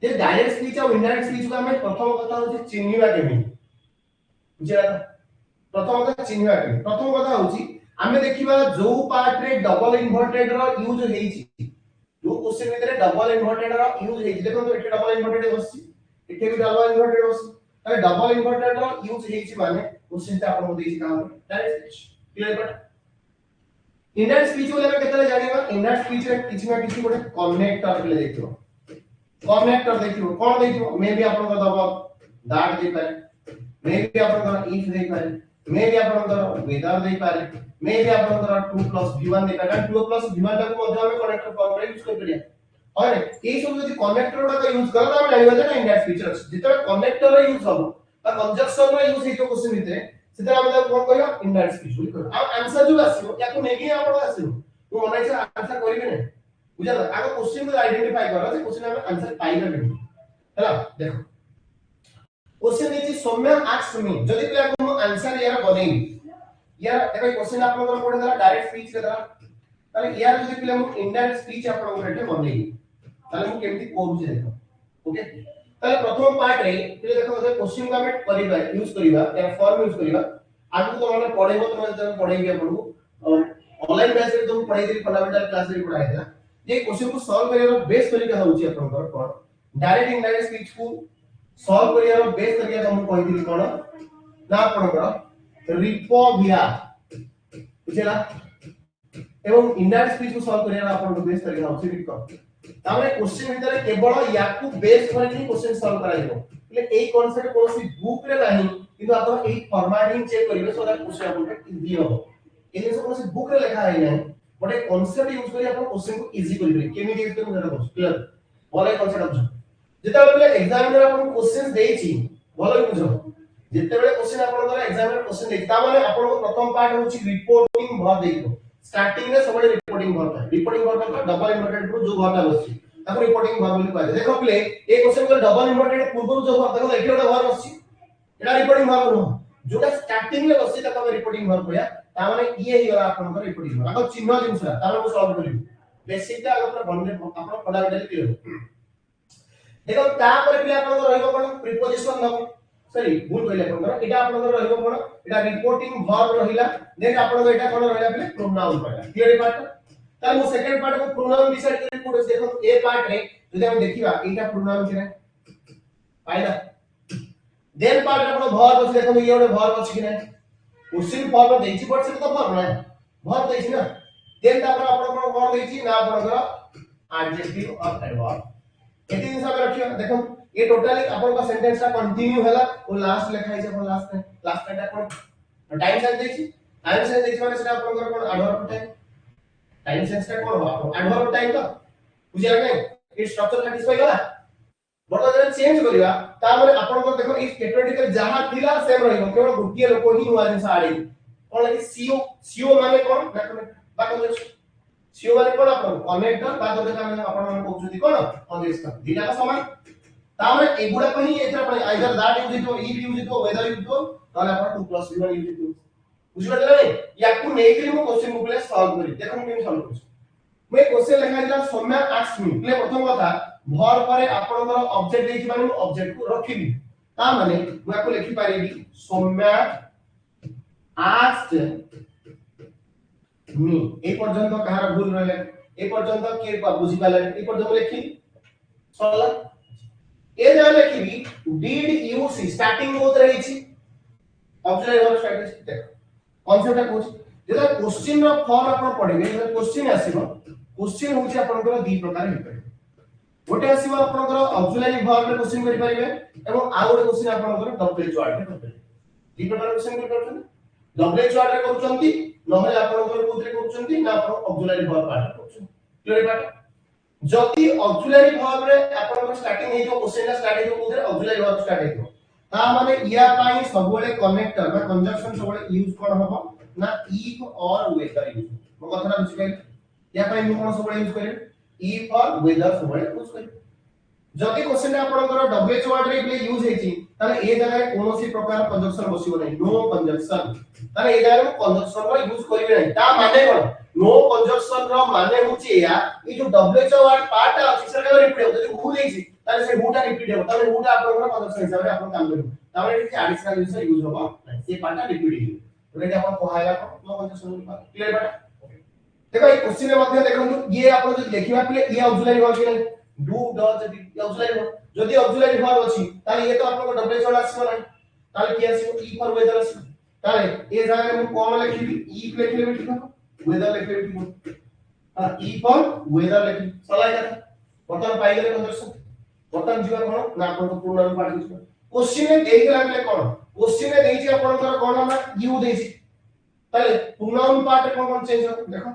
जे डायरेक्ट स्पीच और इनडायरेक्ट स्पीच को हम प्रथम कथा होची चिन्हिबा केमी बुझला प्रथम कथा चिन्हिबा केमी प्रथम कथा होची हमें देखिबा जो पार्ट रे डबल इन्वर्टेड रो यूज हेची जो क्वेश्चन भीतर डबल इन्वर्टेड रो यूज हेची देखो तो एटे डबल इन्वर्टेड बसची एटे भी डबल इन्वर्टेड बसची ताले डबल इन्वर्टेड रो यूज हेची माने क्वेश्चन ता आपन को देची काम direct speech clear but indirect speech वाला में केतले जानिबा इनडायरेक्ट स्पीच रे किछि ना किछि गोटे कनेक्टर ले देखियो कनेक्टर देखियो कोन देखियो मे भी आपन को दबो दैट दे पारे मे भी आपन को इफ दे पारे मे भी आपन को वेदर दे पारे मे भी आपन को 2 + v1 दे पारे 2 + v1 टा को मध्य में कनेक्टर फॉर्म रे यूज कर परिया और ए सब जदी कनेक्टर टा यूज करला हम जानिबा जे इनडायरेक्ट स्पीच रे जिते कनेक्टर रे यूज हो ता कंजक्शन रे यूज हेतो क्वेश्चन भितरे सेते हम कोन कहया इनडायरेक्ट स्पीच बोली कर आ आंसर जो आसीबो या को नेगी आपन आसीबो तू मनै से आंसर करिबे ने बुझा आगो क्वेश्चन को आइडेंटिफाई कर जे क्वेश्चन हम आंसर पाइबा केनी हैला देखो question is Saumya asked me जदी पिला को आंसर यार बनेई यार देखो क्वेश्चन आपन को पढे दला डायरेक्ट स्पीच के दला ताले यार जदी पिला को इनडायरेक्ट स्पीच आपन को एटे बनेई ताले मु केमती करू जे देखो ओके ताले प्रथम पार्ट रे पिले देखो जे क्वेश्चन को हम करिबा यूज करिबा या फॉर्म यूज करिबा आगु तो माने पढेबो तुम जब पढेबी आपन को ऑनलाइन बैच रे तुम पढाई दे फंडामेंटल क्लास रे पढाई देला ये क्वेश्चन को सॉल्व करिया बेस्ट तरीका होची आपन को कोन डायरेक्ट इनडायरेक्ट स्पीच को सॉल्व करिया बेस्ट तरीका तुम कहि कोन ना आपन को रिपोविया बुझला एवं इनडायरेक्ट स्पीच को सॉल्व करिया आपन को बेस्ट तरीका होची रिको तामे क्वेश्चन भीतर केवल याकू बेस करके क्वेश्चन सॉल्व कराइबो એટલે এই কনসেপ্ট কোনসি বুক রে नाही কিন্তু आपण এই ফরম্যাটিং চেক করিবে সো দ্যাট क्वेश्चन आपन इजी हो এই জিনিস কোনসি বুক রে লেখা है नाही बट एक कॉन्सेप्ट यूज करी आपण क्वेश्चन को इजी करिबे केमिति यूज करबो जेटा क्लियर भले कॉन्सेप्ट बुझ जेता बेले एग्जामिनर आपण क्वेश्चन देइछि भले बुझ जेते बेले क्वेश्चन आपण द्वारा एग्जामिनर क्वेश्चन देता माने आपण को प्रथम पार्ट होछि रिपोर्टिंग भर देखो स्टार्टिंग में सबले रिपोर्टिंग भर था रिपोर्टिंग भर का डबल इन्वर्टेड को जो भरटा बसछि ताको रिपोर्टिंग भर बोली कहै देखो प्ले ए क्वेश्चन को डबल इन्वर्टेड पूर्व जो भर देखो एठी ओटा भर बसछि एटा रिपोर्टिंग भर नो जोटा स्टार्टिंग में बसछि ताको रिपोर्टिंग भर कहया ता माने ये ही वाला आपण को रिपोर्टिंग भर आको चिन्ह जिंसला ता माने को सॉल्व करिबो बेसिक ता आपण बनने आपण फंडामेंटल क्लियर देखो ता पर प्ले आपण को रहइबो कोन प्रीपोजिशन न सॉरी भूल कहले आपण को एटा आपण को रहइबो कोन एटा रिपोर्टिंग भर रहिला देन आपण को एटा कोन रहिला प्ले प्रोनाउन कहला क्लियर पार्ट तार मो सेकंड पार्ट को प्रोनाउन डिसाइड करि पुरो देखो ए पार्ट रे जदि हम देखिबा एटा प्रोनाउन किने पाइला देन पार्ट रे आपण भर बस देखो ये ओडे भर बस किने क्वेश्चन फॉर्म में देछि बट से तो भर ना भर देछि ना देन तापर आपण को भर देछि ना आपण को एडजेक्टिव और एडवर्ब एति दिन सब रखियो देखो ये टोटली आपण का सेंटेंस का कंटिन्यू होला और लास्ट लिखा है अपन लास्ट में आपण टाइम सेंस देछि माने सेटा आपण को कोन एडवर्ब टाइम टाइम सेंस का कोन हो एडवर्ब टाइम तो बुझिया नै ये स्ट्रक्चर सैटिस्फाई होला बट जब चेंज करिवा ता माने आपण को देखो इस कैटेगोरी जहां थिला सेम रहइबो केवल गुटिया लोक ही हुआ जिंस आड़ी कोन लागि सीओ माने कोन बाको सीओ माने कोन आपण कनेक्टर बाको देखा माने आपण मन कहउछथि कोन कंजेस्टर दिटा का समान ता माने एगुडा को ही एथरा पड़े either that use it if use it whether use it ताले आपण 2 + v1 यूज इट बुझिबा नै याकू नै करी मो क्वेश्चन को प्ले सॉल्व करी देखो केम सॉल्व करू मैं क्वेश्चन लिखा दिला सौम्या आस्क्ड मी प्ले प्रथम कथा भर परे आपनकर ऑब्जेक्ट देखि माने ऑब्जेक्ट को रखिबी ता माने मैं आपको लिखि पारेबी सौम्या आस्क्ड मी ए पर्यंत कहार भूल रहले ए पर्यंत के बुझि पाले ए पर्यंत लिखि सरला ए जगह लिखिबी डिड यू सी स्टार्टिंग होत रही छी ऑक्सिलरी वर्ब स्टार्ट है देख कांसेप्ट को जेता क्वेश्चन रो फॉर्म आपण पढिबे जेता क्वेश्चन आसीबो क्वेश्चन होची आपनकर दी प्रकार हे परिबे गोटे आसीबो आपनकर ऑक्सिलरी वर्ब रे क्वेश्चन करि परिबे एवं आ गोटे क्वेश्चन आपनकर डब्ल्यूएच वर्ड रे करि दी प्रकार क्वेश्चन करि परछन डब्ल्यूएच वर्ड रे करूचंती नहले आपनकर कोथरे करूचंती ना आपण ऑक्सिलरी वर्ब पार्ट करूचन क्लियर बात जति ऑक्सिलरी वर्ब रे आपनकर स्टार्टिंग हे जो क्वेश्चन स्टार्ट हे कोथरे ऑक्सिलरी वर्ब स्टार्ट हे ता माने या पाई सबले कनेक्टर बा कंजक्शन सबले यूज कोन हबो ना इफ और वेदर यूज मो कथरा बुझि पाइल या पाई मु कोन सबले यूज करे इफ और वेदर सबले यूज करे जति क्वेश्चन आपनकर डब्ल्यूएच वर्ड रे प्ले यूज हेची ताले ए जगह रे कोनोसी प्रकार कंजक्शन बसिबो नै नो कंजक्शन ताले ए जगह रे कंजक्शन रो यूज करिवे नै ता माने कोन नो कंजक्शन रो माने होची या ई जो डब्ल्यूएच वर्ड पार्ट अछि सेटा रिपीट हो जदि भूल हेची ताले से हुटा रिपीट हो ताले हुटा आपनकर कंजक्शन हिसाब रे आपन काम करियो ताले एठी एडिशनल यूज यूज होबो नै से पार्ट रिपीट हो रेडी अपन कोहायला नो कंजक्शन क्लियर बाटा देखो ये क्वेश्चन में मध्य देखो ये आपण जो देखिबा पले ये ऑक्सिलरी वर्ब के डू डज जदि ऑक्सिलरी वर्ब जदि ऑक्सिलरी वर्ब अछि ताले ये तो आपन डब्ल्यूएच वर्ड आसीबो नै ताले की आसीबो ई फॉर वेदर आसीबो ताले ए जगह में कोन लिखिबी ई लिखले भी ठीक हो वेदर लिखले भी ठीक हो हां ई फॉर वेदर लिखि सलाई का बटन पाइ गेले कंजक्शन बटन जीवा कोन ना आपन पूर्ण रूप पाठ दिस क्वेश्चन में देई गेला पले कोन क्वेश्चन में देई छी आपन कोन ना यू देई छी ताले पूर्ण पार्ट कोन चेंज हो देखो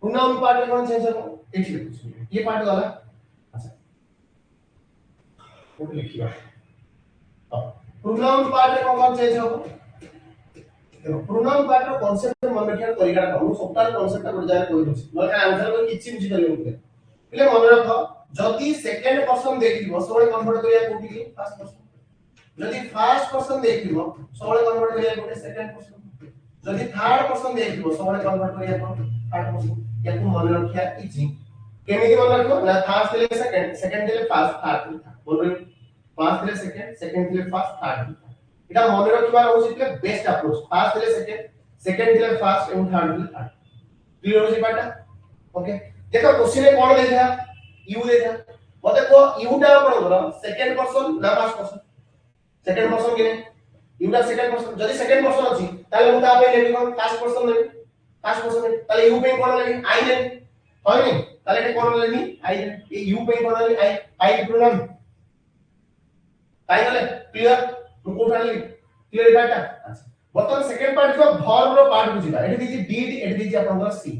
पूर्ण पार्ट कोन चेंज हो एठी ये पार्ट वाला अच्छा वो लिखिबा प्रोनाउन पार्ट रे कोन चेंज हो देखो प्रोनाउन पार्ट रो कांसेप्ट मन रखिया तरीका हम सबटा कांसेप्ट को जाय कोइ दछि नले आंसर को किछि बुझि करियो पले मन रख जदि सेकंड पर्सन देखिबो सबले कन्वर्ट करिया कोठी फर्स्ट पर्सन जदि फर्स्ट पर्सन देखिबो सबले कन्वर्ट करिया कोठी सेकंड पर्सन जदि थर्ड पर्सन देखिबो सबले कन्वर्ट करिया कोठी थर्ड पर्सन याकू मन रखिया इछि केमिति मन रखो ना फर्स्ट ले सेकंड सेकंड ले फर्स्ट थर्ड बोल फर्स्ट ले सेकंड सेकंड ले फर्स्ट थर्ड इटा मन रखिबा होछि के बेस्ट अप्रोच फर्स्ट ले सेकंड सेकंड ले फर्स्ट एंड थर्ड ले थर्ड क्लियर होछि पाटा ओके देखो क्वेश्चन में कोन देखा यू देखा मते को यूटा आपन सेकंड पर्सन ना फर्स्ट पर्सन सेकंड पर्सन के यूटा सेकंड पर्सन जदि सेकंड पर्सन अछि ताले मुता पे लेबी कोन फर्स्ट पर्सन लेबी फर्स्ट पर्सन ताले यू पे कोन लेबी आई लेबी হয় নি তাহলে এটা কোন লেনি আই এই ইউ পে কোন লেনি আই আই প্রোনাউন তাই গলে ক্লিয়ার মু কোন আনলি ক্লিয়ার এটাটা আচ্ছা বর্তমান সেকেন্ড পার্ট जो ভার্ব रो পার্ট বুঝিবা এটি দিছি ডিড এটি দিছি আপনাদের সি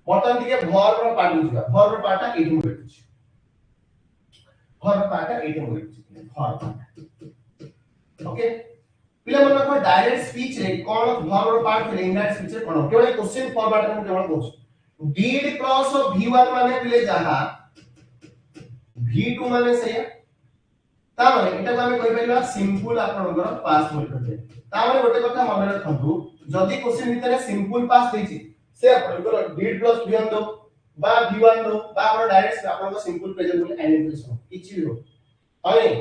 বর্তমান দিকে ভার্ব रो পার্ট বুঝিবা ভার্ব रो পার্টটা এইটি মু লিখছি ভার্ব পার্টটা এইটি মু লিখছি ভার্ব ওকে পিলা মনে রাখো ডাইরেক্ট স্পিচ রে কোন ভার্ব रो পার্ট রে ইনডাইরেক্ট স্পিচ রে কোন কেবল क्वेश्चन फॉर्मेट में केवल कहूँ डीड क्रॉस v1 माने पिले जहा v2 माने से ता माने एटा को हम कहि परिबा सिंपल आपनकर पास्ट होई करते ता माने गोटे कथा मन रखंतु जदी क्वेश्चन भितरे सिंपल पास्ट देछि से आपनकर डीड प्लस v1 दो बा v1 दो बा आपण डायरेक्ट आपनकर सिंपल प्रेजेंट बोले आइडेंटिफिकेशन किछि भी हो हय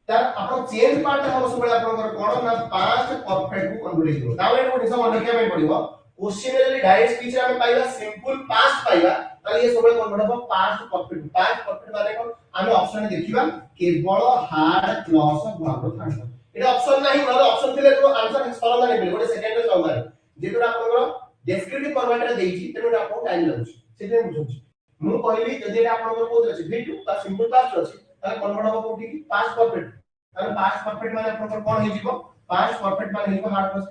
तार आपण चेंज पार्ट हम सब आपनकर कोन ना पास्ट परफेक्ट को कन्वर्ट हो ता माने को निसा मन रखिया पड़िबो क्वेश्चन रे डायरेक्ट स्पीच रे हम पाइबा सिंपल पास्ट पाइबा ताले ये सबले कन्वर्ट हो पास्ट परफेक्ट माने कोन हम ऑप्शन देखिबा केवल hard clause of verb थांड Etah option नाही नले ऑप्शन थिले तो आंसर सरल नाही मिले गोटे सेकंड रे सॉल्व करे जेतुरा आपनकर डेस्क्रिप्टिव फॉर्मेट रे देइछि तेनु आपन टाइम लागुछि सेते बुझुछि मु कहली जदि एटा आपनकर कोद अछि v2 बा सिंपल पास्ट अछि ताले कन्वर्ट हो कोठी पास्ट परफेक्ट ताले पास्ट परफेक्ट माने आपनकर कोन हे जिवो पास्ट परफेक्ट माने हे हार्ड क्लॉज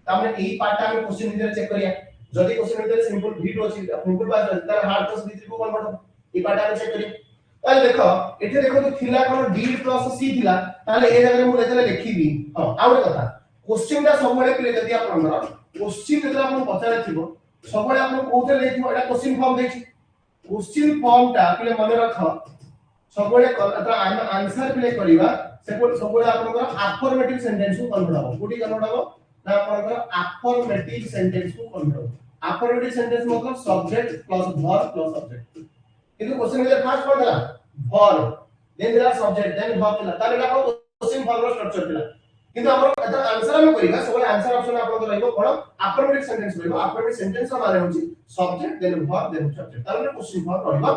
तामने एही पार्ट हम क्वेश्चन भितर चेक करिया जदी क्वेश्चन भितर सिंपल v2 अछि सिंपल पास्ट अछि तार हार्ड क्लॉज भितर को कन्वर्ट हो ई पार्ट हम चेक करिया ताले देखो एठी देखो तो थिला कोन d प्लस c थिला ताले ए जगह मु लेतले लिखिबी हां आउटे कथा क्वेश्चन दा सब बेले जदी आपनर क्वेश्चन जदी आपन पचारे थिबो सब बेले आपन कोथे लेखिबो एटा क्वेश्चन फॉर्म देछि क्वेश्चन फॉर्म टा पले मन रख सब बेले अतरा आंसर प्ले करिवा से सब बेले आपनकर अफर्मेटिव सेंटेंस को कन्वर्ट हो कोठी कन्वर्ट हो ना आपनकर अफर्मेटिव सेंटेंस को कन्वर्ट हो अफर्मेटिव सेंटेंस मतलब subject plus verb plus object किंतु क्वेश्चन में फर्स्ट कोन देला वर्ब देन देला सब्जेक्ट देन वर्ब देला ताले आपन क्वेश्चन फॉर्म रो स्ट्रक्चर देला किंतु हमर एटा आंसर हम करिबा सब आंसर ऑप्शन आपन रहइबो कोन अफर्मेटिव सेंटेंस रहइबो अफर्मेटिव सेंटेंस माने होची subject then verb then subject ताले क्वेश्चन फॉर्म रहइबो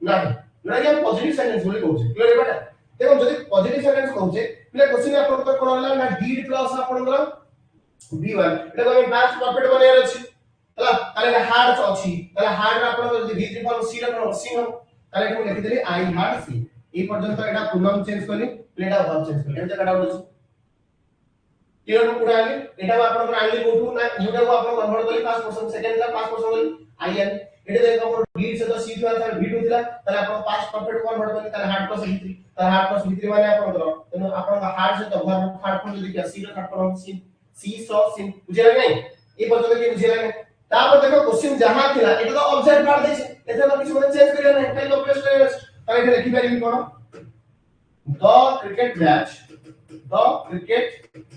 नाही जोरा कि हम पॉजिटिव सेंटेंस बोली कहउछे क्लियर हेबाटा देखो जदी पॉजिटिव सेंटेंस कहउछे એટલે ક્વેશ્ચન આપણો કોણ होला ના did પ્લસ આપણો v1 એટલે કોઈ પાસ પરફેક્ટ બનેર ଅଛି ହେଲା ତାହେଲେ ହାର୍ଡ ଅଛି ତାହେଲେ ହାର୍ଡ ଆପଣଙ୍କ ଯଦି v3 ଫର୍ମ c ର କଣ c ହବ ତାହେଲେ ମୁଁ ଲେଖିଦେଲି i had c এই পর্যন্ত এটা প্রোনাউন চেঞ্জ করি প্লেটা ভার্ব চেঞ্জ করি এটা কাটা হচ্ছে क्लियर को पूरा आगे এটা আপনাদের আইলি কোঠু না ইউটাও আপনারা কনভার্ট করি ফার্স্ট পারসন সেকেন্ড লা ফার্স্ট পারসন করি আইএন এটা দেখো আপনার ডিড সে তো সি থা তার v2 দিলা তাহলে আপনারা পাস্ট পারফেক্ট কনভার্ট করি তাহলে হার্ড প্লাস v3 তাহলে হার্ড প্লাস v3 মানে আপনাদের তেন আপনারা হার্ড সে তো ভার্ব থার্ড ফর্ম যদি সি র third form see saw seen বুঝিলা নাই এই পর্যন্ত কি বুঝিলা নাই তারপর দেখো কোশ্চেন যাহা থিলা এটা তো অবজেক্ট পার্ট দিছে এটা তো কিছু মানে চেঞ্জ করিয়া নাই খালি রিপ্লেস করে আছে তাহলে এটা লিখি পারিবি কোন the cricket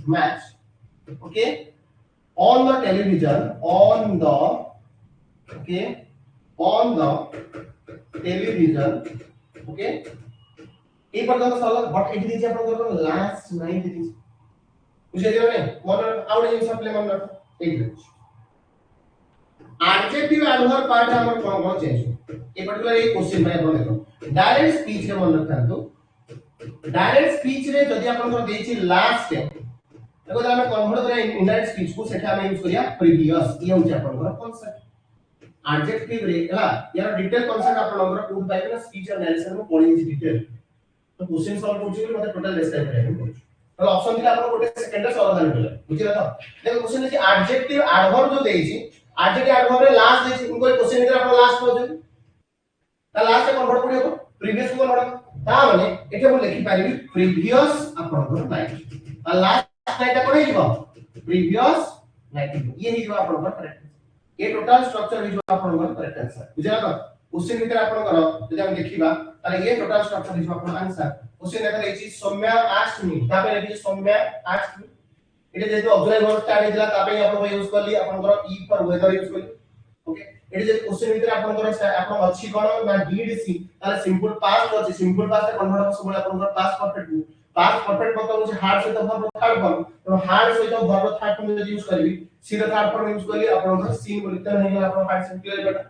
match okay on the television okay on the television okay এই পর্যন্ত সরল বাট এটি দিছি আপনাদের লাস্ট নাইট দিছি বুঝে গেল না মনে আউট জিনিস আপনি মনে রাখো এই দিছি adjective adverb part हमर कोन चेंज ए पर्टिकुलर एक क्वेश्चन में आपण देखो डायरेक्ट स्पीच रे मन रखंतु डायरेक्ट स्पीच रे जदी आपण को देछि लास्ट देखो हम कन्वर्ट करे इनडायरेक्ट स्पीच को सेठा हम यूज करिया प्रीवियस ये होचे आपण को कांसेप्ट एडजेक्टिव रे हला यार डिटेल कांसेप्ट आपण हमर कोड पाइबे ना स्पीच और नरेशन में पढि छि डिटेल तो क्वेश्चन सॉल्व करछि कि मते टोटल डिस्क्राइब करे तो ऑप्शन दिला आपण गोटे सेकंड रे सॉल्व करले बुझिला तो देखो क्वेश्चन है एडजेक्टिव एडवर्ब जो देछि एडजेक्टिव एडवर्ब रे लास्ट देछि उनको क्वेश्चन इधर आपण लास्ट पहुंचे ता लास्ट से कन्वर्ट करियो तो प्रीवियस को कन्वर्ट ता माने एठे हम लिखि पारिबी प्रीवियस आपण को नाइट ता लास्ट नाइट कोन हिजो प्रीवियस नाइट ये हिजो आपण को करेक्ट ये टोटल स्ट्रक्चर हिजो आपण को करेक्ट आंसर बुझला तो क्वेश्चन भीतर आपण करो जदि हम देखिबा ताले ये टोटल स्ट्रक्चर हिजो आपण आंसर क्वेश्चन देखा देछि सौम्या आस्क्ड मी तापे लिखि सौम्या आस्क्ड मी इटे जेतु ऑब्जर्व वर्ब स्टार्ट हिजला तापे आपण यूज करली आपण को ई फॉर वेदर यूज करली ओके एटी जे क्वेश्चन भीतर आपण को आपण अछि कोन ना डीड सी ताले सिंपल पास्ट अछि सिंपल पास्ट कन्वर्ट हम सब आपण को पास्ट परफेक्ट मतलब होछि हार्ड से तो वर्ब थर्ड फॉर्म तो हार्ड से तो वर्ब थर्ड फॉर्म जदि यूज करबी see the third form use करली आपण को सीन बोलते नहीं है आपण पार्ट से क्लियर बेटा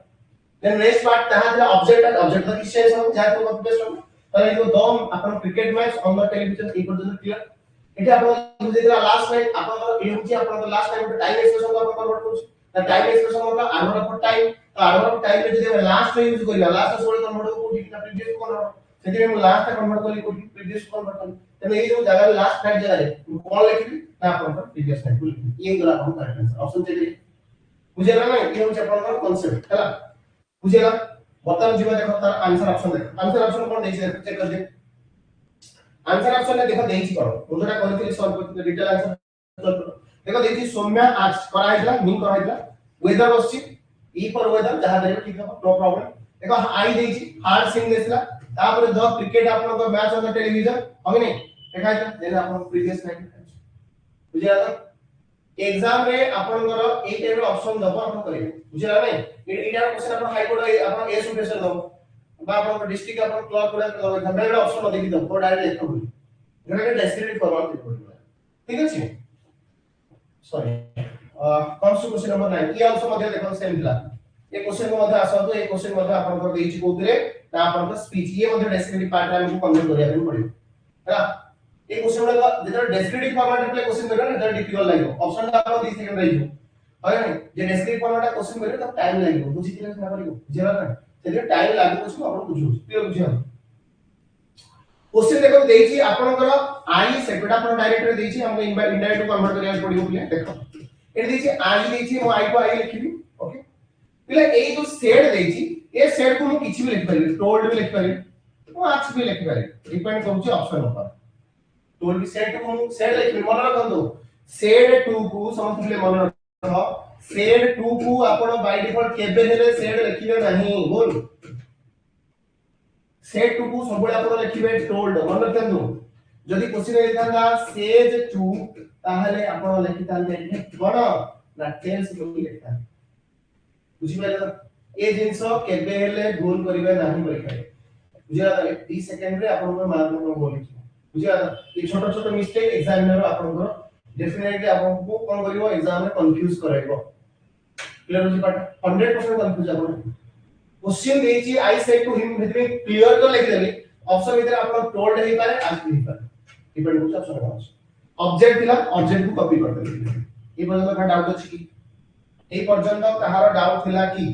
देन नेक्स्ट पार्ट तहा दिला ऑब्जेक्ट का किसेस हम जा तो कॉपी पेस्ट हम ताले जो दम आपण cricket match on the television ए पर्यंत क्लियर एटा आपण बुझिला लास्ट नाइट आपण ए होछि आपण लास्ट टाइम टाइम एक्सप्रेशन को आपण कन्वर्ट करू द टाइम एक्सप्रेशन मतलब आर्डर ऑफ टाइम तो आर्डर ऑफ टाइम में जदि लास्ट में यूज करिया लास्ट से 16 कन्वर्ट को ठीक ना प्रीवियस को कन्वर्ट सेति में लास्ट से कन्वर्ट करली को प्रीवियस को कन्वर्ट करली तने ए जो जगह लास्ट नाइट जगह रे कोन लिखबी ना आपण प्रीवियस नाइट लिखबी ये गला हम करेक्ट आंसर ऑप्शन चेक बुझेला ना ये होछि आपण कांसेप्ट हैला बुझेला बर्तमान जीवा देखो तार आंसर ऑप्शन देखो आंसर ऑप्शन कोन देछि चेक कर दे आंसर ऑप्शन ने देखो देछि करो जोटा करथिले सॉल्व करथिले डिटेल आंसर देखो देछि सौम्या आज कराइला मीन कराइला वेदर बसछि ई फॉर वेदर जहां देबे ठीक है नो प्रॉब्लम देखो आई देछि हार्ड सिंग देसला तापर द क्रिकेट आपन को मैच ऑन द टेलीविजन होगे नहीं देखाइ त देन आपन प्रीवियस नाइट बुझिया त एग्जाम रे आपन को ए टाइप रो ऑप्शन दबो आपन करिवे बुझिला नै एटा क्वेश्चन आपन हाई कोर्ट आपन ए सुटेशन दबो बा आपन डिस्ट्रिक्ट आपन क्लॉक कोड एग्जाम रे ऑप्शन देखि दबो डायरेक्ट लिखो जोटा के डेस्क्रिप्टिव फॉर्मेट देखो ठीक अछि सॉरी क्वेश्चन नंबर 9 ये आंसर मध्ये देखो सेम थिला ये क्वेश्चन मध्ये आसतो ये क्वेश्चन मध्ये आपन को देछि कोतरे ना आपन को स्पीच ये मध्ये डेस्क्रिप्टिव पार्ट हमको कन्वर्ट करिया ପାଇଁ पड़ियो हैला ये क्वेश्चन मध्ये जेतर डेस्क्रिप्टिव फॉर्मेट रे क्वेश्चन करियो ना जेतर डिफिकल्ट लागियो ऑप्शन दा आपन 2 सेकंड रहियो होय नै जे डेस्क्रिप्टिव फॉर्मेट क्वेश्चन करियो त टाइम लागियो बुझितिले ना करियो जेला ना सेते टाइम लागो क्वेश्चन आपन बुझियो क्लियर बुझियो क्वेश्चन देखो देछि आपन को आई सेपरेट आपन डायरेक्ट रे देछि हमको इनडायरेक्ट कन्वर्ट करिया पड़ियो बोले देखो एटी देछि आई देछि मो आई को आई लिखिबी ओके पिला ए जो सेड देछि ए सेड को मु किछि भी लिख पारि टोल्ड भी लिख पारि मु आक्स भी लिख पारि डिपेंड करूछि ऑप्शन ऊपर टोल्ड भी सेड को मु सेड लिखबी मन रखंदो सेड टू को समझले मन रखो सेड टू को आपण बाय डिफॉल्ट केबे हेले सेड लिखिबे नहीं बोल सेड टू को सबले आपण लिखिबे टोल्ड मन रखंदो जदि क्वेश्चन लिखांदा सेज टू ताहले आपण लिखितांते कोन ना टेल्स को लिखता बुझि पाले ए जिंस केबे हेले भूल करिवे नाही परीक्षा बुझिला त 30 सेकंड रे आपण को मार्क को बोल लिखिबो बुझिला ये छोटो छोटो मिस्टेक एग्जामिनर आपण को डेफिनेटली आपण को कोन करिवो एग्जाम में कंफ्यूज कराइबो क्लियर बुझि पाट 100% कंफ्यूज आपण क्वेश्चन देछि आई सेड टू हिम भितरे क्लियर तो लिख देबे ऑप्शन भीतर आपण टोल्ड हेई पारे आज हेई पारे डिपेंड होछ ऑप्शन कौन ऑब्जेक्ट थिला ऑब्जेक्ट को कॉपी कर देली ए पर्यंत का डाउट अछि कि ए पर्यंत कहार डाउट थिला कि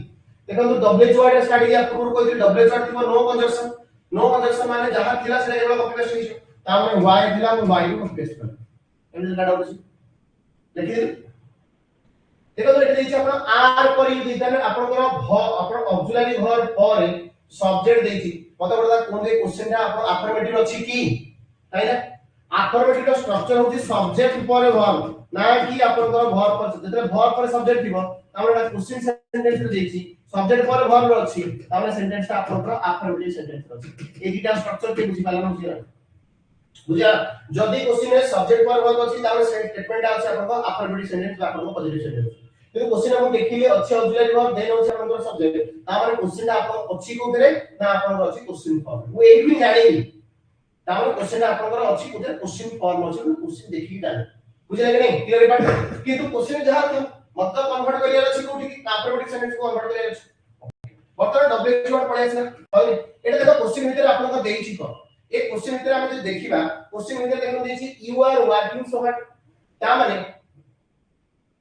देखो तो डब्ल्यू वर्ड स्टार्ट या पूर्व कोइ डब्ल्यू वर्ड थिबो नो कंजक्शन माने जहां थिला से केवल कॉपी पेस्ट हिजो ता माने y थिला हम y को कॉपी पेस्ट कर एमि का डाउट अछि देखि देखो तो एठी देछि आपण आर पर यूज दिताने आपण को भ आपण ऑक्सिलरी वर्ब पर सब्जेक्ट देछि मते बडा कोन दे क्वेश्चन ता आपण अफर्मेटिव अछि कि काइना अफर्मेटिव स्ट्रक्चर होछि सब्जेक्ट पर वर्ब ना कि आपण को वर्ब पर जेते वर्ब पर सब्जेक्ट थिबो हमरा क्वेश्चन सेंटेंस रे देछि सब्जेक्ट पर वर्ब अछि तामे सेंटेंस ता आपण को अफर्मेटिव सेंटेंस अछि ए दुटा स्ट्रक्चर के बुझि पालन होछि बुझा जदी क्वेश्चन में सब्जेक्ट पर वर्ब अछि तामे स्टेटमेंट अछि आपण को अफर्मेटिव सेंटेंस बा आपण को पॉजिटिव सेंटेंस কিন্তু क्वेश्चन हम देखिले अछि ऑक्सिलरी वर्ब देन अछि आपण को सब्जेक्ट ता माने क्वेश्चन आपण अछि कोथरे ना आपण अछि क्वेश्चन फॉर्म वो एक भी जानिबी ता माने क्वेश्चन आपण को अछि कोथरे क्वेश्चन फॉर्म अछि क्वेश्चन देखि जाने बुझले कि नहीं क्लियर बात किंतु क्वेश्चन जहां मतलब कन्वर्ट करिया अछि कोठी कि अफर्मेटिव सेंटेंस को कन्वर्ट करिया अछि बर्तमान डब्ल्यू वर्ड पढै छै और एटा देखो क्वेश्चन भीतर आपण को देछि को एक क्वेश्चन भीतर हम जे देखिबा क्वेश्चन भीतर देखो देछि you are working so hard ता माने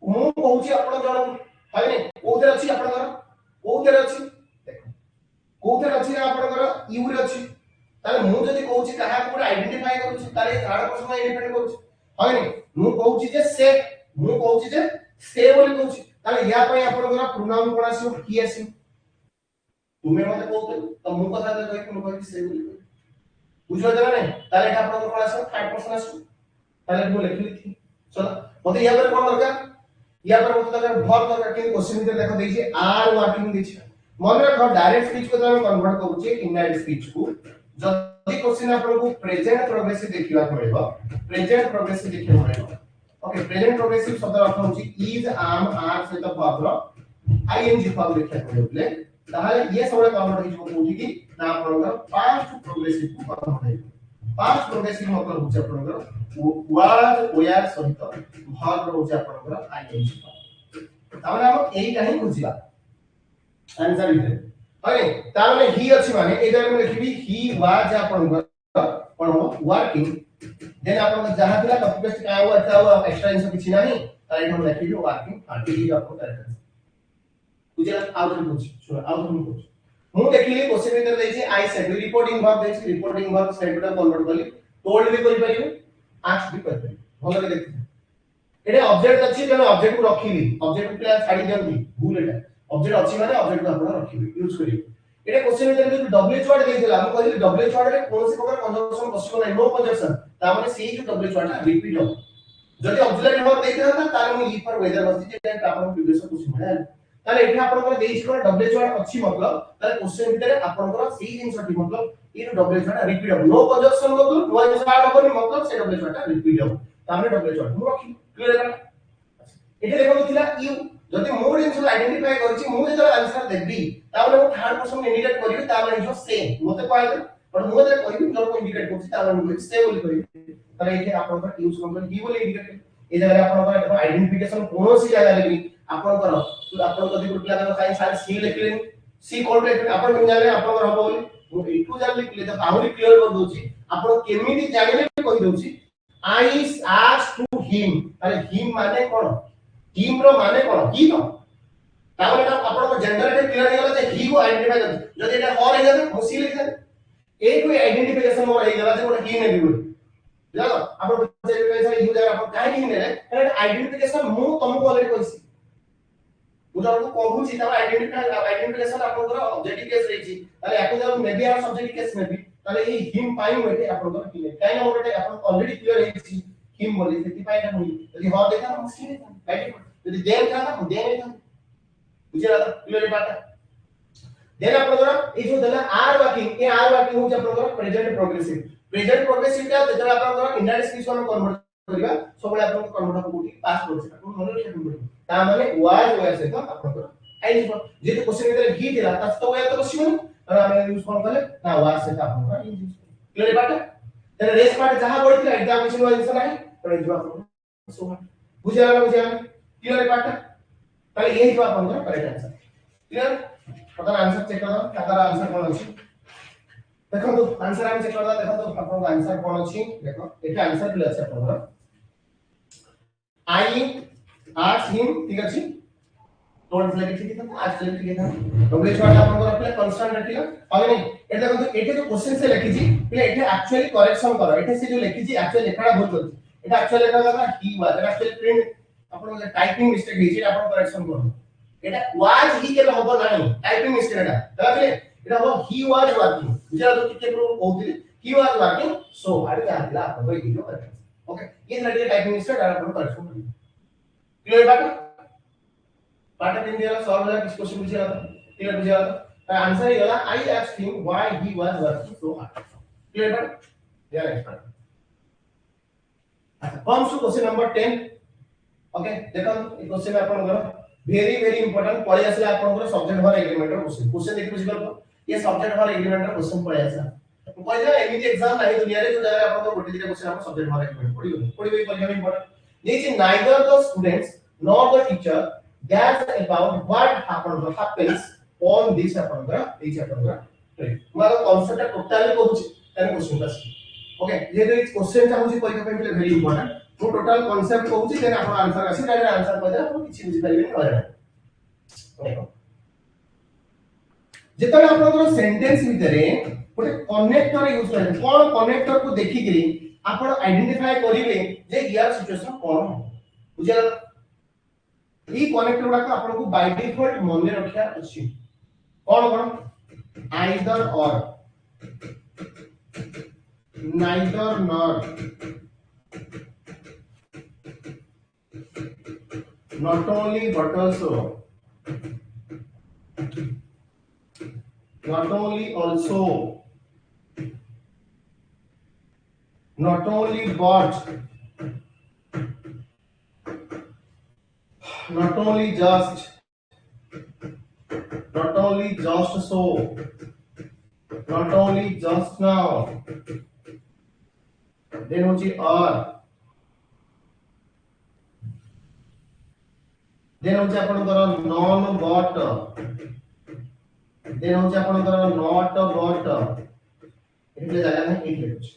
मु कहूची आपण जण है नै कोथरे अछि आपण घर कोथरे अछि देखो कोथरे अछि आपण घर यू रे अछि ताले मु जदी कहूची कहा को आइडेंटिफाई करूची ताले थर्ड पर्सन आइडेंटिफाई करूची है नै मु कहूची जे से मु कहूची जे से बोली कहूची ताले या पय आपण घर प्रोनाउन कोन आसी की आसी तुमे मते कहू तो मु कथा कहि मु कहि से बोली बुझो जरा नै ताले एटा आपण कोन आसी थर्ड पर्सन आसी ताले मु लिखली थी चलो मते या पर कोन दरकार या पर मतलब अगर बहुत दरकार के क्वेश्चन में देखो देखिए आर वर्किंग दिछ मन रखो डायरेक्ट स्पीच को हम कन्वर्ट करू छे इनडायरेक्ट स्पीच को जदी क्वेश्चन आपन को प्रेजेंट प्रोग्रेसिव देखिबा पड़ेबो प्रेजेंट प्रोग्रेसिव देखिबा पड़ेबो ओके प्रेजेंट प्रोग्रेसिव शब्द अर्थ होची इज आम आर से तो वर्ब आईएनजी फॉर्म देखिबा पड़ेबो ताहले ये सब कन्वर्ट हिजो कोठी की ना आपन पास्ट प्रोग्रेसिव को कन्वर्ट हिजो पास्ट प्रोग्रेसिव मतलब होची आपन वाज वेयर सहित वर्ब होची आपन आईएनजी ताମାନେ हम एई काहे बुझिबा आंसर इधर अरे ताମାନେ ही अछि माने एटा हम लिखबी ही वाज आपन कोन हो वर्किंग देन आपन जहां थिला कॉपी पेस्ट काय हुआ था एक्स्ट्रा इनसे किछि नाही तारे हम लिखबी वर्किंग आरटीजी आपन करेक्ट बुझिला आउटर बुझ सुन आउटर बुझ मु देखिली क्वेश्चन इधर दैछि आई सेड रिपोर्टिंग वर्ब दैछि रिपोर्टिंग वर्ब सेड को कन्वर्ट करली टोल्ड भी करि परिबे आस्क भी करि परिबे भलो के देखि एटे ऑब्जेक्ट अछि जने ऑब्जेक्ट को रखिली ऑब्जेक्ट को प्लेयर छाडी दियंती भूल एटा ऑब्जेक्ट अछि माने ऑब्जेक्ट को आपण रखिबे यूज करिवे एटा क्वेश्चन में जो डब्ल्यू वर्ड देइतला हम कहली डब्ल्यू वर्ड रे कोन से प्रकार कंजक्शन पॉसिबल नै नो कंजक्शन ता माने सेही जो डब्ल्यू वर्ड रिपीट हो जदि ऑक्सिलरी वर्ब देइतला ताले मु ई फॉर वेदर बसि जे आपण प्रीवियस क्वेश्चन मिले ताले एठी आपण को देइछ को डब्ल्यू वर्ड अछि मतलब ताले क्वेश्चन भीतर आपण को सेही जिंस अछि मतलब ई डब्ल्यू वर्ड रिपीट हो नो कंजक्शन मतलब नो जिंस ऐड होबनी मतलब से डब्ल्यू वर्ड रिपीट हो तामे डब्ल्यू वर्ड मु रखी क्लियर है एठी देखो थिला यू जदि मोर जिंस आइडेंटिफाई करछि मु जे आंसर देबी ताले मु थर्ड पर्सन इंडिकेट करिवि ताले इज से मते कहले पर मु जे कहिबि जर को इंडिकेट करछि ताले मु से बोली करिवि ताले एठी आपण का यूज करबो ही बोली इंडिकेट ए जगह आपण का देखो आइडेंटिफिकेशन कोनोसी जगह लेबी आपण कर आपण जदि ग्रुप लगा साइंस साइंस सी लिखले सी कोड लिखले आपण केन जाने आपण हबो बोली मु एठू जान लिखले त आहुरी क्लियर कर दोछि आपण केमिति जानिले कहि दोछि आई आस्क टू हिम अरे हिम माने कोन हिम रो माने कोन ही तो ताबले आपण को जेंडर रे क्लियर हे गेला जे ही को आइडेंटिफाई कर जदि एटा और हे जाते मु सी लिख दे ए कोई आइडेंटिफिकेशन मोर हे गेला जे मोर ही ने भी बोली जानो आपण जे कैसे यूज है आपण काहे ही ने रे आइडेंटिफिकेशन मु तुमको ऑलरेडी कहसी उदाहरण को कहूची त आइडेंटिफिकेशन आपण को ऑब्जेक्टिव केस रही ताले याको जब मे बी आर सब्जेक्टिव केस में भी ताले ए हिम पाई होते आपण को कि काहे ना मोर आपण ऑलरेडी क्लियर हे छी हिम बोली सेति पाई ना होई यदि हो देखा हम सी ने राइट यदि देन था ना देन था बुझिला क्लियर बात देन आपण को ए जो देला आर वर्किंग ए आर वर्किंग हो आपण को प्रेजेंट प्रोग्रेसिव क्या जब आपण को इंडायरेक्ट स्पीच को कन्वर्ट करबा सबले आपण को कन्वर्ट होती पास्ट प्रोग्रेसिव आपण मन रखे पड़ो ता माने वाज वेयर से तो आपण को आई जे तो क्वेश्चन में ही दिला तस तो या तो क्वेश्चन और हम यूज कोन करे ना वाज से आपण को क्लियर बात तेरे रेस पार्ट जहां बोलती है एग्जाम क्वेश्चन वाइज नहीं तो जवाब सो बुझिया क्लियर बात ताले यही जवाब आपण को करेक्ट आंसर क्लियर पता आंसर चेक करो ताकर आंसर कोन अछि देखो तो आंसर हम चेक करदा देखो तो आपन आंसर कोन अछि देखो एटा आंसर प्ले अछि आपन आई आस्क हिम ठीक अछि टोन फ्लैग ठीक था आज फ्लैग ठीक था डब्ल्यू शॉट आपन को रखले कांस्टेंट रखिला आगे नहीं ए देखो तो एटे जो क्वेश्चन से लिखि छी प्ले एटे एक्चुअली करेक्शन करो एटे से जो लिखि छी एक्चुअली लेखाडा भूल करछि एटा एक्चुअली लेखा लगा he was Etah actually print आपन को टाइपिंग मिस्टेक हिची आपन करेक्शन करो एटा वाज ही केले होबो नाही टाइपिंग मिस्टेक एटा देखले एटा हो ही वाज वर्किंग बुझा तो टिके को कहउथिले ही वाज वर्किंग सो आरे आला आपन को वीडियो ओके ये थर्ड टाइपिंग मिस्टेक आपन करेक्शन करियो क्लियर बात पार्ट तीन दिया सॉल्व होला किस क्वेश्चन पूछा था क्लियर पूछा था तो आंसर ये होला I asked him why he was working so hard clear बात या नेक्स्ट पार्ट अच्छा comes to question number 10 okay देखो ये क्वेश्चन आपन को वेरी वेरी इंपोर्टेंट पढ़ी आसले आपन को सब्जेक्ट भर एग्रीमेंट रो क्वेश्चन क्वेश्चन देखि बुझि गलो ये सब्जेक्ट भर एग्रीमेंट रो क्वेश्चन पढ़ी आसा पहिले एमिति एग्जाम नाही दुनिया रे जो जगह आपन को गोटे दिटा क्वेश्चन आपन सब्जेक्ट भर एग्रीमेंट पढ़ी परीक्षा में इंपोर्टेंट ये is neither the students nor the teacher that's about what happens on this apanga each apanga तुम्हारा कांसेप्ट टोटली कहूची एन क्वेश्चन बस ओके ये जो क्वेश्चन चाहूची परीक्षा पे वेरी इंपोर्टेंट वो टोटल कांसेप्ट कहूची देन आपण आंसर आसी डायरेक्ट आंसर पदे आपण किछि बुझि परिबे होय देखो जेतले आपनकर सेंटेंस भितरे गोटे कनेक्टर यूज करबे कोन कनेक्टर को देखि करी आपण आइडेंटिफाई करिवे जे यार सिचुएशन कोन बुझा ई कनेक्टर गुडा आपण को बाय डिफॉल्ट मन रखिया अछि कोन कोन either or neither nor not only but also not only also not only but not only just not only just so not only just now then hochi or then hochi apanଙ୍କର non but then hochi apanଙ୍କର not but એટલે ଜାଗା ନାହିଁ ଏଠି ଅଛି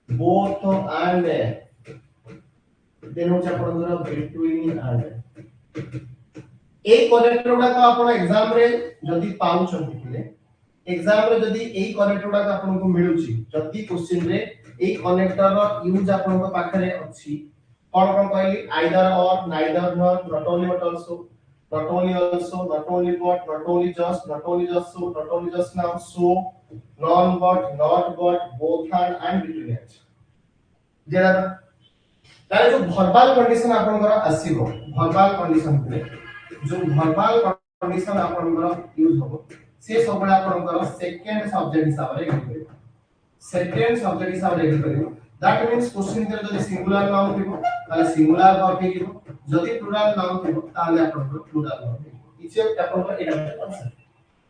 both and then hochi apanଙ୍କର between and এই connector গুড়া তো आपण exam रे जदी पाउछंती थिले एग्जाम रे जदी एई कनेक्टर गुडा आपन को मिलुची जदी क्वेश्चन रे एई कनेक्टर रो यूज आपन को पाखरे अछि कोन कोन कहली either or neither not only but also not only also not only but not only just so not only just now so non but not but both and between it जेरा ताले जो verbal condition आपन को आसीबो verbal condition रे जो verbal condition आपन को use होबो से सबले आपन को सेकंड सब्जेक्ट हिसाब रे यूज करियो सेकंड सब्जेक्ट हिसाब रे यूज करियो दैट मींस क्वेश्चन रे जदी सिंगुलर नाउन थिबो ताले सिंगुलर वर्ब हेकिबो जदी प्लुरल नाउन थिबो ताले आपन को प्लुरल वर्ब हेकिबो इसे आपन को एटा कांसेप्ट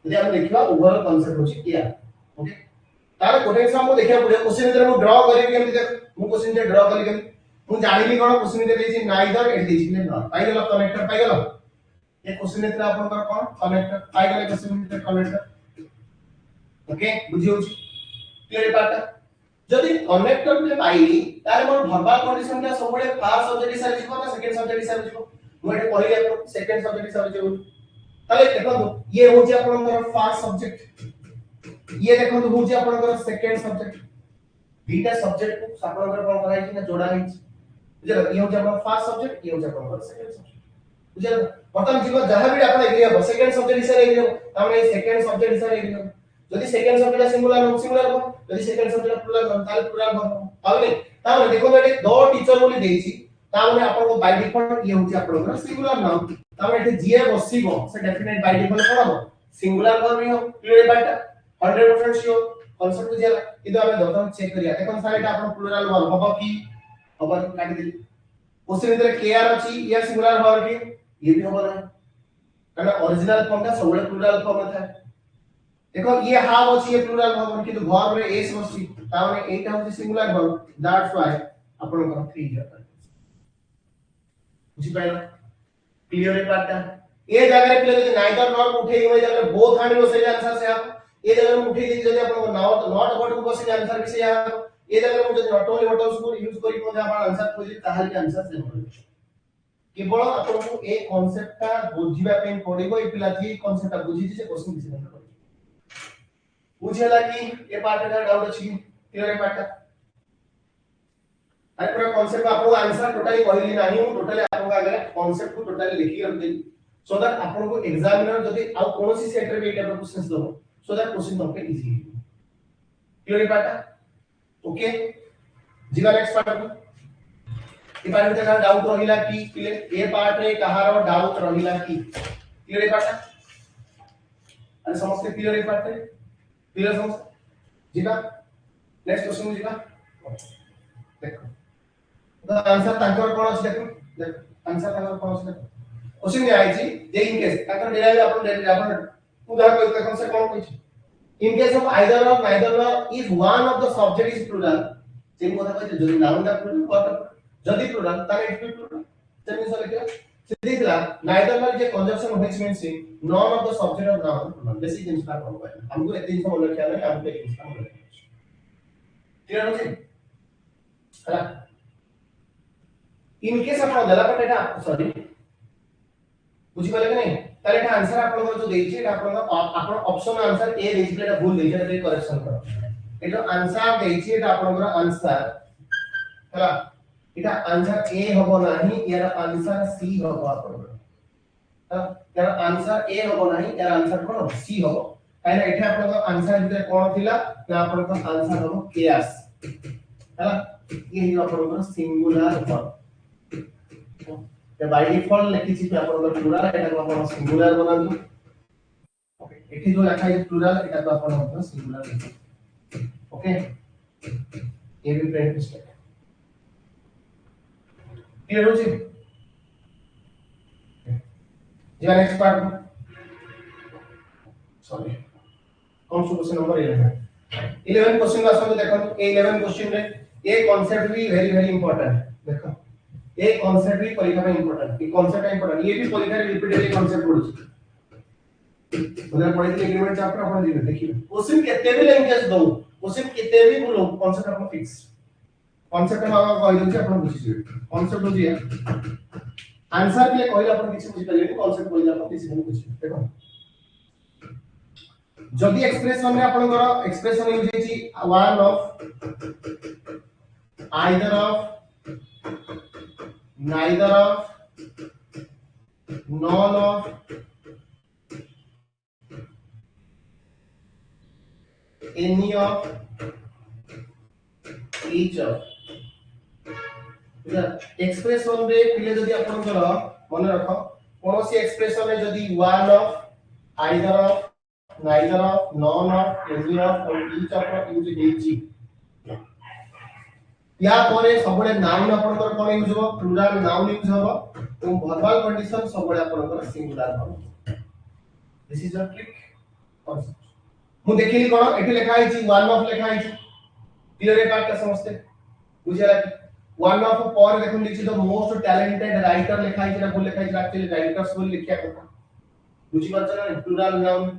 जदी हम देखिबा ओवरऑल कांसेप्ट होची किया ओके तार कोटे एग्जाम को देखिया पड़ियो क्वेश्चन रे हम ड्रा करिबी केमि देख मु क्वेश्चन रे ड्रा करि केमि मु जानिबी कोन क्वेश्चन रे देछि नाइदर एट देछि ने नॉट पाइ गेलो कनेक्टर पाइ गेलो ये क्वेश्चन रे आपन को कोन कनेक्टर पाइ गेलो क्वेश्चन रे कनेक्टर ओके बुझियो छी क्लियर पार्ट जदी कनेक्टर पे पाइली तार मोर वर्बल कंडीशन का सबले फर्स्ट सब्जेक्ट हिसाब जिवो ना सेकंड सब्जेक्ट हिसाब जिवो मु एटे कहली आपन सेकंड सब्जेक्ट हिसाब जिवो ताले देखो ये होची आपन को फर्स्ट सब्जेक्ट ये देखो तो होची आपन को सेकंड सब्जेक्ट दीटा सब्जेक्ट को आपन को कोन कराई कि ना जोड़ा है बुझला ये होची आपन फर्स्ट सब्जेक्ट ये होची आपन को सेकंड सब्जेक्ट बुझला बर्तमान जीव जहां भी आपन एग्री हो सेकंड सब्जेक्ट हिसाब एग्री हो तामे सेकंड सब्जेक्ट हिसाब एग्री हो যদি সেকেন্ড সবজেক্ট সিঙ্গুলার हो সিঙ্গুলার हो যদি সেকেন্ড সবজেক্ট প্লুরাল हो তাহলে প্লুরাল हो তাহলে তাহলে দেখো এটি দো টিচার বলি দেইছি তাহলে आपन बाय डिफॉल्ट ये होची आपन सिंगुलर नाउन তাহলে এটি জিএ বসিবো সে डेफिनेट बाय डिफॉल्ट কোন হবে सिंगुलर वर्ब ही हो क्लियर बाटा 100% श्योर कॉन्सेप्ट बुझिया কিন্তু আমি দতন চেক করিয়া দেখুন স্যার এটা आपन প্লুরাল वर्ब হবে কি হবে কাটি দিলি क्वेश्चन ভিতরে কেয়ার আছে ইয়া সিঙ্গুলার वर्ब কি ये भी होबो না কারণ অরিজিনাল ফর্মটা সবলে প্লুরাল ফর্ম থাকে देखो ये हाव अछि ये प्लुरल वर्ब किंतु वर्ब रे एस बसि ताने एटा होछि सिंगुलर वर्ब दैट्स व्हाई आपण को 3 जाता बुझि पाइलो क्लियर है पार्ट ए जगह रे प्ले नाइदर नॉट उठे ये जगह बोथ आनिबो सही आंसर से आप ए जगह में उठे जदी अपन नॉट नॉट अबाउट को बसे आंसर किसे या ए जगह में जदी नॉट ओनली बटन्स को यूज करी को आपण आंसर खोजी ताहाले आंसर से मिलबो केवल आपको ए कांसेप्ट का बुझिबा पे पड़िबो ए पिला जी कांसेप्ट का बुझी जे क्वेश्चन किसे करबो बुझेला कि ए पार्ट का डाउट अछि क्लियर ए पार्ट का आई पूरा कांसेप्ट आपको आंसर टोटली कहली नाही हूं टोटली आपको आगे कांसेप्ट को टोटली लिखि रख देली सो दैट आपको एग्जामिनर जदी आ कोनोसी सेट रे एटा क्वेश्चंस दो सो दैट क्वेश्चन तमके इजी क्लियर ए पार्ट ओके जीवा नेक्स्ट पार्ट ए पार्ट में डाउट रहिला कि क्लियर ए पार्ट रे कहारो डाउट रहिला कि क्लियर ए पार्ट अरे समझते क्लियर ए पार्ट क्लियर समझ जीवा नेक्स्ट क्वेश्चन जीवा देखो द आंसर तांकर कोन अछि देखो आंसर तांकर कोन अछि देखो क्वेश्चन में आइ छी जे इन केस तांकर डेराइव अपन उदाहरण कोइ तखन से कोन कहै छी in case of either or neither if one of the subject is plural same কথা কইছে যদি নাউন दा प्लूरल যদি प्लूरल তাহলে ইট বি प्लूरल সেম জিনিস লিখা সে দেখলা नाइदर में जे conjunction which means none of the subject of noun plural basic जिनिस का कोन कहै हमको एते जिनिस मन रखिया नहीं हमको एक जिनिस मन रखिया क्लियर हो छी हला इन केस आपण देला पर एटा सॉरी बुझी पाले कि नहीं ताले एटा आंसर आपण जो देछि एटा आपण ऑप्शन आंसर ए देछि एटा भूल देछि एटा करेक्शन करो ए जो आंसर देछि एटा आपण आंसर हला एटा आंसर ए हबो नाही यार आंसर सी हबो आपण हला यार आंसर ए हबो नाही यार आंसर कोन सी हबो काहे एठे आपण आंसर भितर कोन थिला ना आपण आंसर हबो केएस हला ये ही आपण सिंगुलर फॉर्म तो बाय डिफॉल्ट लिखि छी आपण प्लूरल एटा को आपण सिंगुलर बनानु ओके एठी जो लिखा है प्लूरल एटा को आपण सिंगुलर ओके ये भी प्रिंट मिस्टेक क्लियर हो जी जी नेक्स्ट पार्ट सॉरी कौन सा क्वेश्चन नंबर 11 क्वेश्चन का सब देखो ए 11 क्वेश्चन रे ए कांसेप्ट भी वेरी वेरी इंपोर्टेंट देखो ए कांसेप्ट भी परीक्षा में इंपोर्टेंट ये कांसेप्ट है इंपोर्टेंट ये भी परीक्षा में रिपीटेडली कांसेप्ट पढुछ मतलब पढिले एग्रीमेंट चैप्टर अपन दिबे देखिए क्वेश्चन केते भी लैंग्वेज दो क्वेश्चन केते भी बोलो कांसेप्ट अपन फिक्स कांसेप्ट में हम कहि दउछ अपन बुझि जिवे कांसेप्ट बुझि आंसर के कहले अपन किछ बुझि पाले कांसेप्ट कहले अपन किछ नहीं बुझि देखो जदी एक्सप्रेशन में अपन कर एक्सप्रेशन यूज हेची one of either of neither of none of any of each of expression रे पिले जदी आपन कर मन रख कोनोसी एक्सप्रेशन रे जदी one of either of neither of none of any of or each of use हेची या परे सबले नाउन आपनकर कोन यूज हो प्लूरल नाउन यूज हो तो वर्बल कंडीशन सबले आपनकर सिंगुलर हो this is a trick concept मु देखिली कोन एठी लिखा है वन ऑफ लिखा है क्लियर है बात का समझते बुझिया वन ऑफ पर देखो लिखि द मोस्ट टैलेंटेड राइटर लिखा है ना बोल लिखा है एक्चुअली राइटर्स बोल लिखिया କଥା बुझि पाछ ना प्लूरल नाउन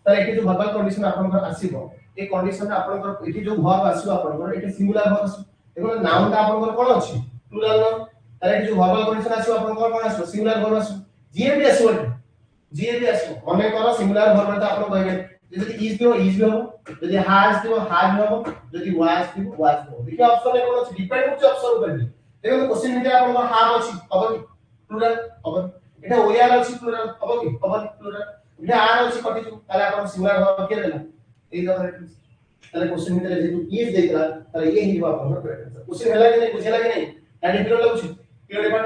त एठी जो वर्बल कंडीशन आपनकर आसीबो ए कंडीशन में आपनकर एठी जो वर्ब आसीबो आपनकर एठी सिंगुलर वर्ब आसीबो देखो नाउन का आपनकर कोन अछि प्लूरल नाउन तारे एठी जो वर्बल कंडीशन आसीबो आपनकर कोन आसीबो सिंगुलर वर्ब आसीबो जीए भी आसीबो मने कर सिंगुलर वर्ब त आपन कहबे जदी इज भी हो जदी हैज भी हो जदी वाज भी हो देखिए ऑप्शन में कोन अछि डिपेंड होछ ऑप्शन ऊपर देखो क्वेश्चन में आपनकर हाव अछि अब प्लूरल अब एटा ओयाल अछि प्लूरल अब की अब प्लूरल एटा आर अछि कथि ताले आपन सिंगुलर वर्ब के देला ए द ताले क्वेश्चन में जे तू इज देखला ताले ये ही आपन क्वेश्चन होला कि नहीं बुझेला कि नहीं या डिफिकल्ट लागुछ क्लियर बात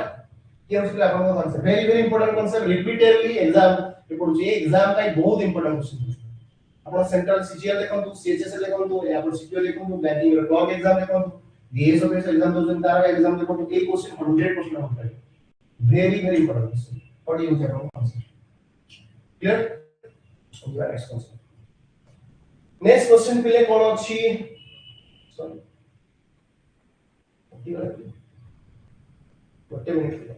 ये होछ आपन concept very very important concept repeatedly exam ये पढुछ ये एग्जाम का बहुत इंपोर्टेंट क्वेश्चन अपन सेंट्रल सीजीएल देखंतु सीएचएस देखंतु या अपन सीपीओ देखंतु बैंकिंग टॉप एग्जाम देखंतु डीएस ऑफिसर एग्जाम दो तार एग्जाम देखंतु एक क्वेश्चन 100% होता है very very important question what you can concept clear so next question next question पिले कोन अछि सॉरी गोटे मिनिट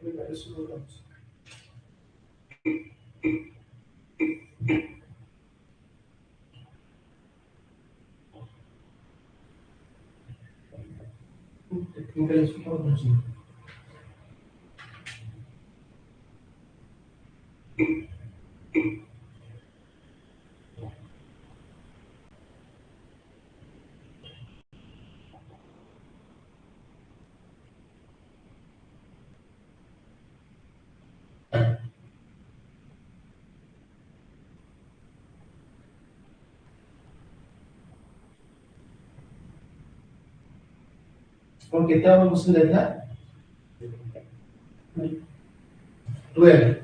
टेक्निकल इशू क्या होता है? और कितना नंबर क्वेश्चन देखना? 12.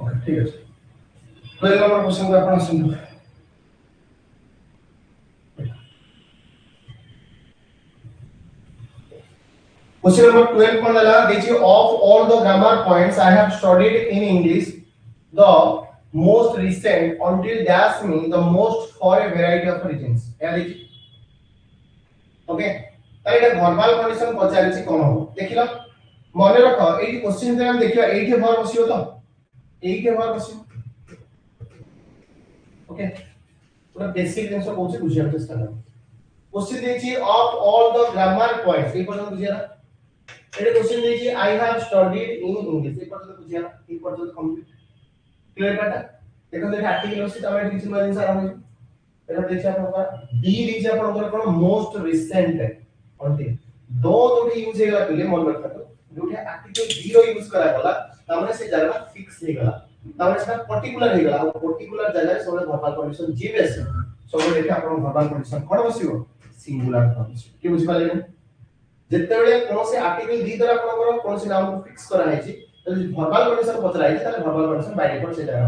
ओके ठीक है 12 नंबर क्वेश्चन को अपन सुनो क्वेश्चन नंबर 12 कौन देला देखिए of all the grammar points I have studied in English the most recent until dash me the most for a variety of reasons या देखिए ओके ताले এটা ভরবাল কন্ডিশন পচারিছি কোন হবে দেখিলা মনে রাখো এই কোশ্চেন তে আমি দেখিবা এইটে ভার বসিও তো এইটে ভার বসিও ओके पूरा बेसिक जिंस को से बुझिया चेष्टा करो क्वेश्चन देखिए of all the grammar points ये पर्यंत बुझिया ना एटे क्वेश्चन देखिए I have studied in English ये पर्यंत बुझिया ना ये पर्यंत कंप्लीट क्लियर काटा देखो देखो आर्टिकल से तमे किछि माने सारा हो एटा देखिए आपन डी देखिए आपन कोन मोस्ट रिसेंट अंतिम दो जोटी यूज हेगला पहिले मन रखता तो जोटी आर्टिकल डी रो यूज करा गला तामने से जगह फिक्स हेगला तामने से पर्टिकुलर हेगला पर्टिकुलर जगह सबले वर्बल कंडीशन जीवे से सबले देखि आपन वर्बल कंडीशन कोन बसियो सिंगुलर कंडीशन के बुझि पाले जेते बेले कोन से आर्टिकल डी द्वारा आपन कोन से नाम को फिक्स करा है छी तो वर्बल कंडीशन पचरा है ताले वर्बल कंडीशन बाय डिफॉल्ट से जगह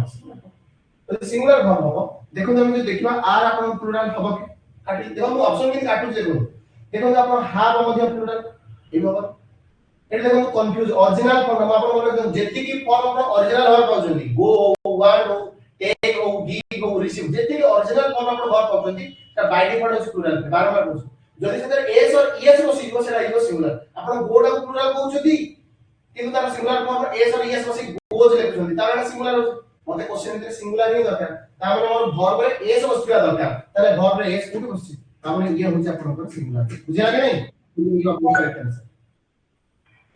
तो सिंगुलर वर्ब हो देखो हम जो देखिबा आर आपन प्लुरल हबो काटी देखो हम ऑप्शन के काटू जे देखो आपन हाव मध्ये प्लुरल ए बाबा एटा देखो कंफ्यूज ओरिजिनल फॉर्म आपन बोले जेति की फॉर्म आपन ओरिजिनल वर्ब पाउछंती गो वांट टेक ओ गिव ओ रिसीव जेति की ओरिजिनल फॉर्म आपन वर्ब पाउछंती ता बाय डिफॉल्ट प्लुरल बार बार कहू जदि से एस और ईएस बसिबो सेटा इबो सिंगुलर आपन गोडा को प्लुरल कहउछंती किंतु तार सिंगुलर फॉर्म एस और ईएस बसि गोज लिखुछंती तार सिंगुलर मते क्वेश्चन रे सिंगुलर ही दरकार तामने मोर वर्ब रे एस बसिबा दरकार ताले वर्ब रे एस कोठी बसि तामने ये होचे आपन सिंगुलर बुझिला कि नहीं ये आपन करेक्ट आंसर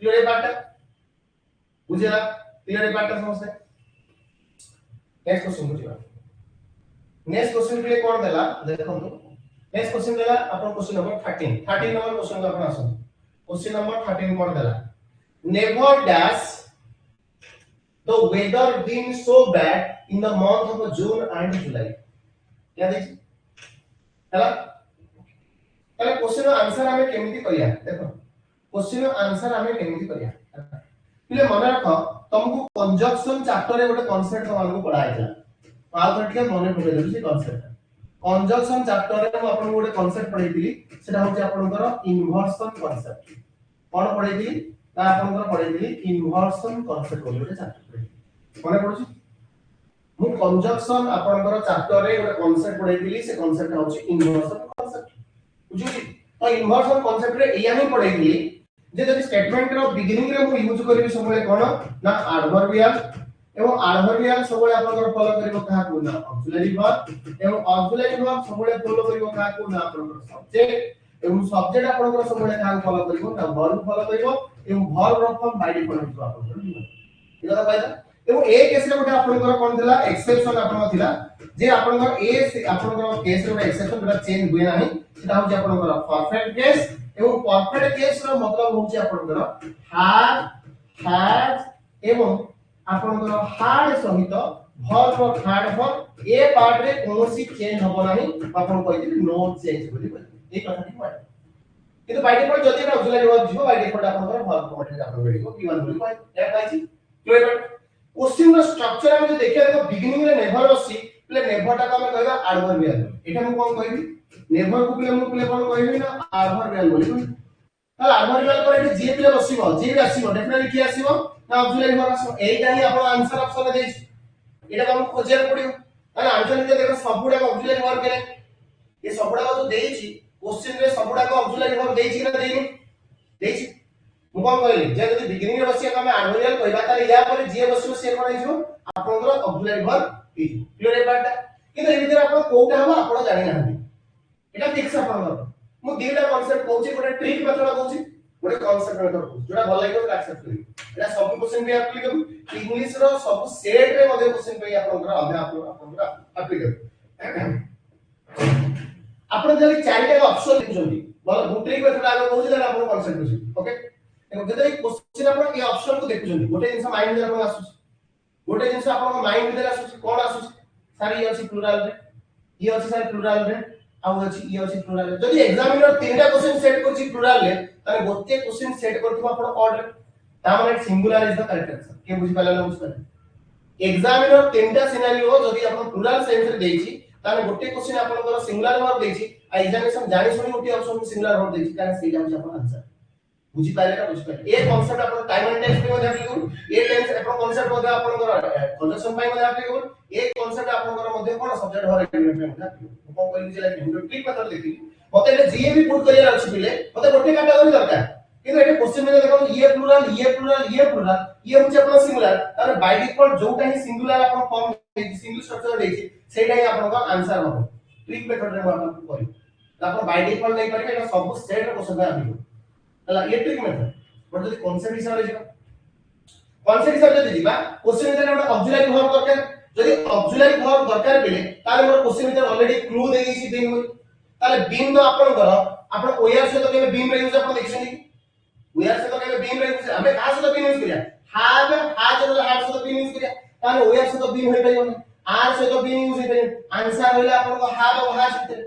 क्लियर बात बुझिला क्लियर बात समझते नेक्स्ट क्वेश्चन बुझिला नेक्स्ट क्वेश्चन के लिए कोन देला देखो तो नेक्स्ट क्वेश्चन देला अपन क्वेश्चन नंबर 13 नंबर क्वेश्चन को अपन आसो क्वेश्चन नंबर 13 कोन देला never dash the weather been so bad in the month of June and July क्या देखिए हैला ताले क्वेश्चन आंसर हमें केमिति करिया देखो क्वेश्चन आंसर हमें केमिति करिया पिले मन रखो तुमको कंजक्शन चैप्टर रे गोटे कांसेप्ट हमको पढाइला पाव थर्टी मने पड़े देबी से कांसेप्ट कंजक्शन चैप्टर रे हम आपन गोटे कांसेप्ट पढाइतिली सेटा होचे आपनकर इन्वर्सन कांसेप्ट कोन पढाइतिली ता आपनकर पढाइतिली इन्वर्सन कांसेप्ट बोली गोटे चैप्टर मने पड़छ मु कंजक्शन आपनकर चैप्टर रे गोटे कांसेप्ट पढाइतिली से कांसेप्ट होचे इन्वर्सन कांसेप्ट बुझिली तो इन्वर्सन कांसेप्ट रे एया ही पढाइतिली जे जदि स्टेटमेंट रो बिगिनिंग रे मु यूज करबी सबले कोन ना एडवर्बियल एवं एडवर्बियल सबले आपनकर फॉलो करिवो कहा को ना ऑक्सिलरी वर्ब एवं ऑक्सिलरी वर्ब सबले फॉलो करिवो कहा को ना आपनकर सब्जेक्ट एवं सब्जेक्ट आपनकर सबले कहा फॉलो करिवो ना वर्ब फॉलो करिवो एवं वर्ब रो फॉर्म बाय डिफॉल्ट हो आपनकर इला पाइला एवं ए केस रे गोटे आपनकर कोन दिला एक्सेप्शन आपनकर थिला जे आपनकर ए आपनकर केस रे गोटे एक्सेप्शन बिना चेंज हुए नाही सेटा हो जे आपनकर परफेक्ट केस एवं परफेक्ट केस रो मतलब हो जे आपनकर हैज एवं आपनकर हार्ड सहित वर्ब रो थर्ड फॉर्म ए पार्ट रे कोनोसी चेंज हबो नाही आपन कहितली नो चेंज बोली ए कथा ठीक बात किंतु बाय डिफॉल्ट जदि ना ऑक्सिलरी वर्ब जिवो बाय डिफॉल्ट आपनकर वर्ब फॉर्म आपन बेडिको गिवन बोली पाए ए पाइछि क्लियर क्वेश्चन रो स्ट्रक्चर हम जो देखिया देखो बिगिनिंग रे नेवर बसी प्ले नेवर टा हम कहबा एडवर्बियल एटा हम कोन कहबी नेवर को प्ले हम प्ले कोन कहबी ना एडवर्बियल बोली ताले एडवर्बियल पर एटी जे प्ले बसिबो जे भी आसीबो डेफिनेटली की आसीबो ना ऑक्सिलरी वर्ब आसो एटा ही आपण आंसर ऑप्शन में देछि एटा हम खोजिया पड़ियो ताने आंसर में देखो सबुडा ऑक्सिलरी वर्ब के ये सबुडा जो देछि क्वेश्चन रे सबुडा को ऑक्सिलरी वर्ब देछि कि देइनि देछि मु कोन कहली जे जदी बिगिनिंग रे बसिया हम एडवर्बियल कहबा ताले या पर जे बसियो से कोन हिजो आपनकर ऑक्सिलरी वर्ब हिजो क्लियर ए पार्ट किंतु ए भीतर आपण कोटा हबो आपण जानि नाहंती एटा फिक्स आपनकर मु दीटा कांसेप्ट कहूची गोटे ट्रिक मेथड कहूची गोटे कांसेप्ट मेथड कहूची जोटा भल लागियो एक्सेप्ट करी एटा सब क्वेश्चन पे एप्लीकेबल इंग्लिश रो सब सेट रे मध्ये क्वेश्चन पे आपनकर आपनकर एप्लीकेबल आपण जली चारिटा ऑप्शन लिखुछंती भल मु ट्रिक मेथड आगे कहूची जरा आपण कांसेप्ट बुझी ओके देखो जदि क्वेश्चन आपण ए ऑप्शन को देखुछंती गोटे जिंस माइंड रे आपण आसुछ गोटे जिंस आपण माइंड रे आसुछ कोन आसुछ सारी ये अछि प्लुरल रे ये अछि सारी प्लुरल रे आउ अछि ये अछि प्लुरल रे जदि एग्जामिनर तीनटा क्वेश्चन सेट करछि प्लुरल रे ताले गोटे क्वेश्चन सेट करथिबो आपण ऑर्डर ता माने singular is the correct answer के बुझि पाला ना बुझ एग्जामिनर तीनटा सिनेरियो जदि आपण प्लुरल सेंस रे देछि ताले गोटे क्वेश्चन आपनकर सिंगुलर वर्ब देछि आ एग्जामिनेशन जानि सुनि गोटे ऑप्शन सिंगुलर वर्ब देछि कारण सेटा अछि आपण आंसर बुझि पाले ना बुझ पाले ए कांसेप्ट आपण टाइम एंड टेक्स्ट पे मध्ये एप्लीकेबल ए टेंस आपण कांसेप्ट मध्ये आपनकर कंजक्शन पाई मध्ये एप्लीकेबल ए कांसेप्ट आपनकर मध्ये कोन सब्जेक्ट भर एग्रीमेंट पे मध्ये एप्लीकेबल कोन कहली जे लाइक ट्रिक मेथड देखि मते एटा जीए भी पुट करिया अछि पिले मते गोटे कैटेगरी दरकार किंतु एटा क्वेश्चन में देखो ये प्लुरल ये होचे अपन सिंगुलर तारे बाय डिफॉल्ट जोटा ही सिंगुलर अपन फॉर्म सिंगल स्ट्रक्चर देछि सेटा ही आपन आंसर हो ट्रिक मेथड रे आपण करि अपन बाय डिफॉल्ट नहीं करिवे एटा सब सेट रे क्वेश्चन आ दियो हला ये ट्रिक मेथड बट जदि कांसेप्ट हिसाब रे जिबा कांसेप्ट हिसाब रे जिबा क्वेश्चन में एटा ऑक्सिलरी वर्ब दरकार जदि ऑक्सिलरी वर्ब दरकार बेले ताले मोर क्वेश्चन में ऑलरेडी क्लू दे देछि दिन होई ताले बीम तो आपण ओयर से तो केबे बीम रे यूज आपण देखछनी ओयर से तो केबे बीम रे यूज हमें कहा से तो बीम यूज करिया हैव आज रे हैव से तो बीम यूज करिया ताले ओयर से तो बीम होई परियो आर से तो बीम यूज होई परियो आंसर होइला आपण को हैव और हैव से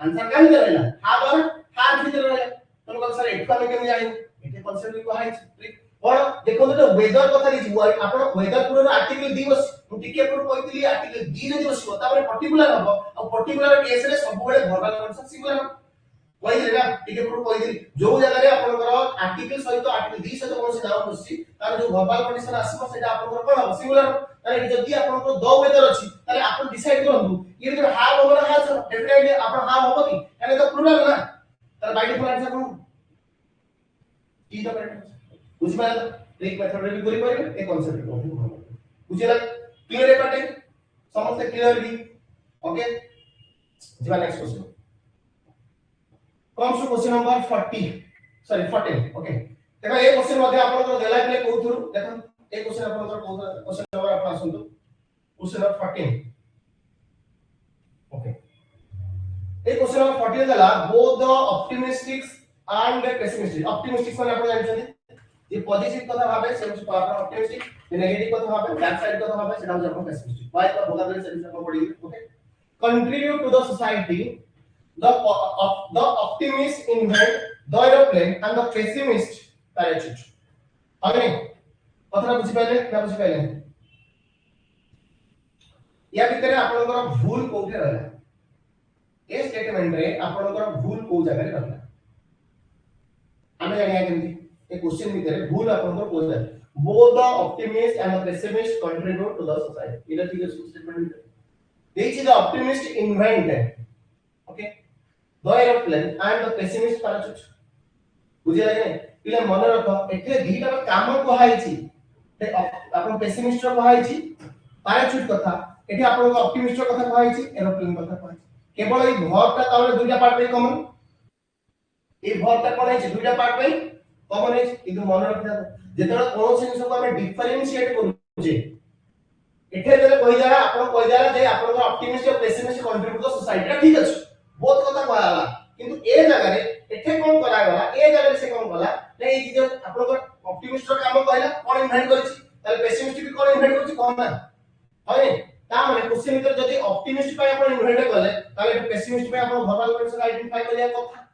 आंसर काहे रहला हैव और हैव भीतर रहला तनो को सर एठा में केम जाई एठे कांसेप्ट को हाई ट्रिक और देखो तो वेदर कथा री आपण वेदर पूरा आर्टिकल दिवस मु टिके पूरा कहतिली आर्टिकल दी रे दिवस तापर पर्टिकुलर हबो और पर्टिकुलर केस रे सब बेले वर्बल कन्सेप्ट सिंगुलर कहतिली ना टिके पूरा कहतिली जो जगह रे आपनकर आर्टिकल सहित आर्टिकल दी सहित कोन से नाम होसी तार जो वर्बल कंडीशन आसीबो सेटा आपनकर कोन हबो सिंगुलर तारे जदी आपनकर दो वेदर अछि तारे आपन डिसाइड करंतु ये जो हाव होबो ना हाव डेफिनेटली आपन हाव होबो कि एने तो प्लुरल ना तार बाय डिफॉल्ट आंसर कोन की तो करेक्ट बुझ पाला ट्रिक मेथड रे भी करि परिबे ए कांसेप्ट को बुझिला क्लियर है पाटे समस्त क्लियर भी ओके जीवा next question comes to question number 40 sorry 14 okay देखो ए क्वेश्चन मध्ये आपन को देला प्ले कोथुर देखो ए क्वेश्चन आपन को क्वेश्चन नंबर आपन आसंतु क्वेश्चन नंबर 14 ओके ए क्वेश्चन नंबर 14 देला both the optimistics and the pessimistic optimistics माने आपन जानछथि ये पॉजिटिव कथा भाबे से आपन ऑप्टिमिस्टिक ये नेगेटिव कथा भाबे बैक साइड कथा भाबे सेटा आपन पेसिमिस्टिक व्हाई का वोकैबुलरी सेंस आपन पढ़ी okay contribute to the society the optimist invent the aeroplane and the pessimist parachute आगे कथा बुझि पाइले ना बुझि पाइले या भितरे आपनकर भूल कोठे रहला ए स्टेटमेंट रे आपनकर भूल को जगह रे रहला हमें जानिया केमती ए क्वेश्चन भितरे भूल आपनकर को जाय both the optimist and the pessimist contribute to the society इला ठीक है स्टेटमेंट देछि the optimist invent okay the aeroplane and the pessimist parachute बुझिला कि पिले मन रख एथे दीटा काम को हाइछि आपन पेसिमिस्ट रो हाइछि पैराचूट कथा एठी आपन को ऑप्टिमिस्ट रो कथा हाइछि एरोप्लेन कथा हाइछि केवल ई भरटा ताले दुइटा पार्ट पे कॉमन ए भरटा कोन हाइछि दुइटा पार्ट पे कॉमन हाइछि किंतु मन रखना जेतरा कोन जिंस को हम डिफरेंशिएट करू जे एथे जले कहि जाला आपन कहि जाला जे आपन को ऑप्टिमिस्ट और पेसिमिस्ट कंट्रीब्यूट टू सोसाइटी ठीक अछि बहुत कथा कहला किंतु ए जगह रे एथे कोन करा गला ए जगह से कोन कला नै ई जे आपन को ऑप्टिमिस्ट रो काम कहला कोन इन्वेंट करिछि ताले पेसिमिस्ट भी कोन इन्वेंट करिछि कोन ना हय ता माने क्वेश्चन भीतर जदी ऑप्टिमिस्ट पे आपन इन्वेंट करले ताले पेसिमिस्ट पे आपन वर्बल कंडीशन आइडेंटिफाई करिया कथा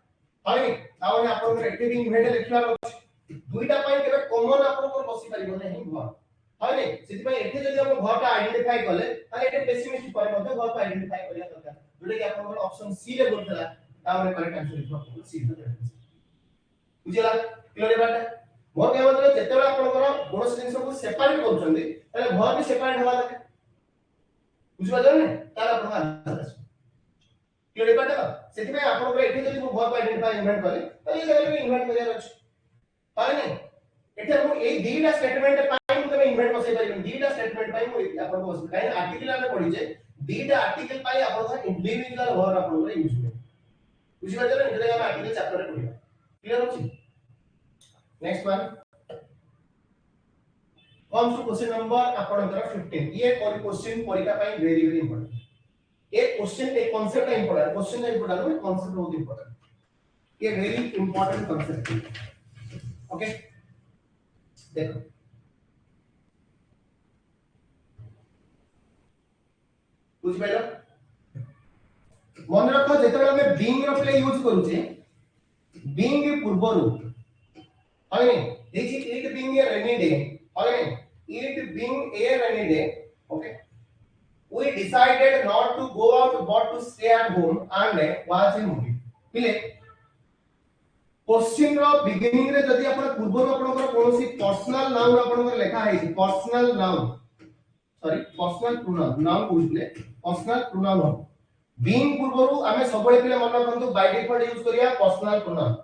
हय ता माने आपन एथे भी इन्वेंट लिखिबार अछि दुईटा पॉइंट केबे कॉमन आपन को बसी परिबो नै घर हय नै सेति पय एथे जदी हम घरटा आइडेंटिफाई करले ताले एथे पेसिमिस्ट पर मध्ये घर पे आइडेंटिफाई करिया दरकार जोटे कि आपन को ऑप्शन सी रे बोलथला ता माने करेक्ट आंसर लिखबा सी रे बुझिला क्लियर बात मोर कहबा मतलब जेतेबेला आपनकर कोनोसी जिंस को सेपरेट करछन्ती ताले भर भी सेपरेट होवा दरकार बुझि पाजो ने ताले आपन आंसर आसी क्लियर करता सेति में आपनकर एठी जदि भर को आइडेंटिफाई इन्वेंट करे तो ये लेवल में इन्वेंट करिया अछि पारे ने एठी हम ए दीटा स्टेटमेंट पाइ हम तमे इन्वेंट बसै परिबन दीटा स्टेटमेंट पाइ हम आपन बस काई आर्टिकल आमे पढि जे दीटा आर्टिकल पाइ आपन इंडिविजुअल वर्ड आपन यूज करे बुझि पाजो ने जेटा हम आर्टिकल चैप्टर रे पढिबा क्लियर अछि next one comes to question number आपनकर 15 ये कोई क्वेश्चन परीक्षा पाई वेरी वेरी इंपोर्टेंट एक क्वेश्चन एक कांसेप्ट है इंपोर्टेंट क्वेश्चन है इंपोर्टेंट है कांसेप्ट बहुत इंपोर्टेंट ये वेरी इंपोर्टेंट कांसेप्ट ओके देखो बुझ पाइलो मन रखो जेतेबेला हम बीइंग रो प्ले यूज करू छे बीइंग पूर्वरु हने देखि it being a rainy day हने it being a rainy day okay we decided not to go out but to stay at home and watch a movie पिले question रो beginning रे जदी आपण पूर्व रो आपण कोनोसी पर्सनल नाउन आपण लेखा है personal noun sorry personal pronoun noun बुझले पर्सनल प्रोनाउन हो बीइंग पूर्वरु आमे सबले पिले मन रखंतु बाय डिफॉल्ट यूज करिया पर्सनल प्रोनाउन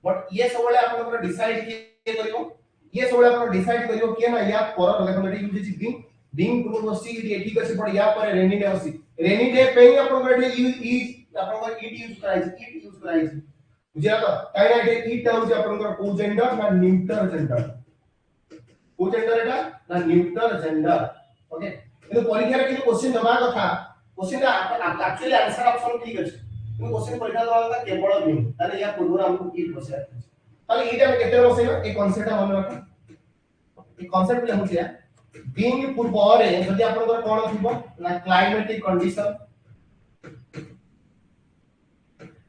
बट ये सबले आपण डिसाइड के करियो ये सबले आपण डिसाइड करियो के ना या पर देखो एटी यूज इज बीइंग पूर्व वस्ती एटी कसी पड़ या पर रेनी डे वस्ती रेनी डे पे आपण एटी यूज आपण इट यूज कराई बुझिया तो काई ना एटी इट होउछ आपण को जेंडर ना न्यूट्रल जेंडर को जेंडर एटा ना न्यूट्रल जेंडर ओके किंतु परीक्षा रे कि क्वेश्चन दबा कथा क्वेश्चन एक्चुअली आंसर ऑप्शन ठीक अछि किंतु क्वेश्चन परीक्षा दबा केवल भी ताले या पूर्व हमको की क्वेश्चन ताले एटा में केते बसेना ए कांसेप्ट मन रख ए कांसेप्ट ले होछिया बीइंग पूर्व रे जदी आपन कोन थिबो ना climatic condition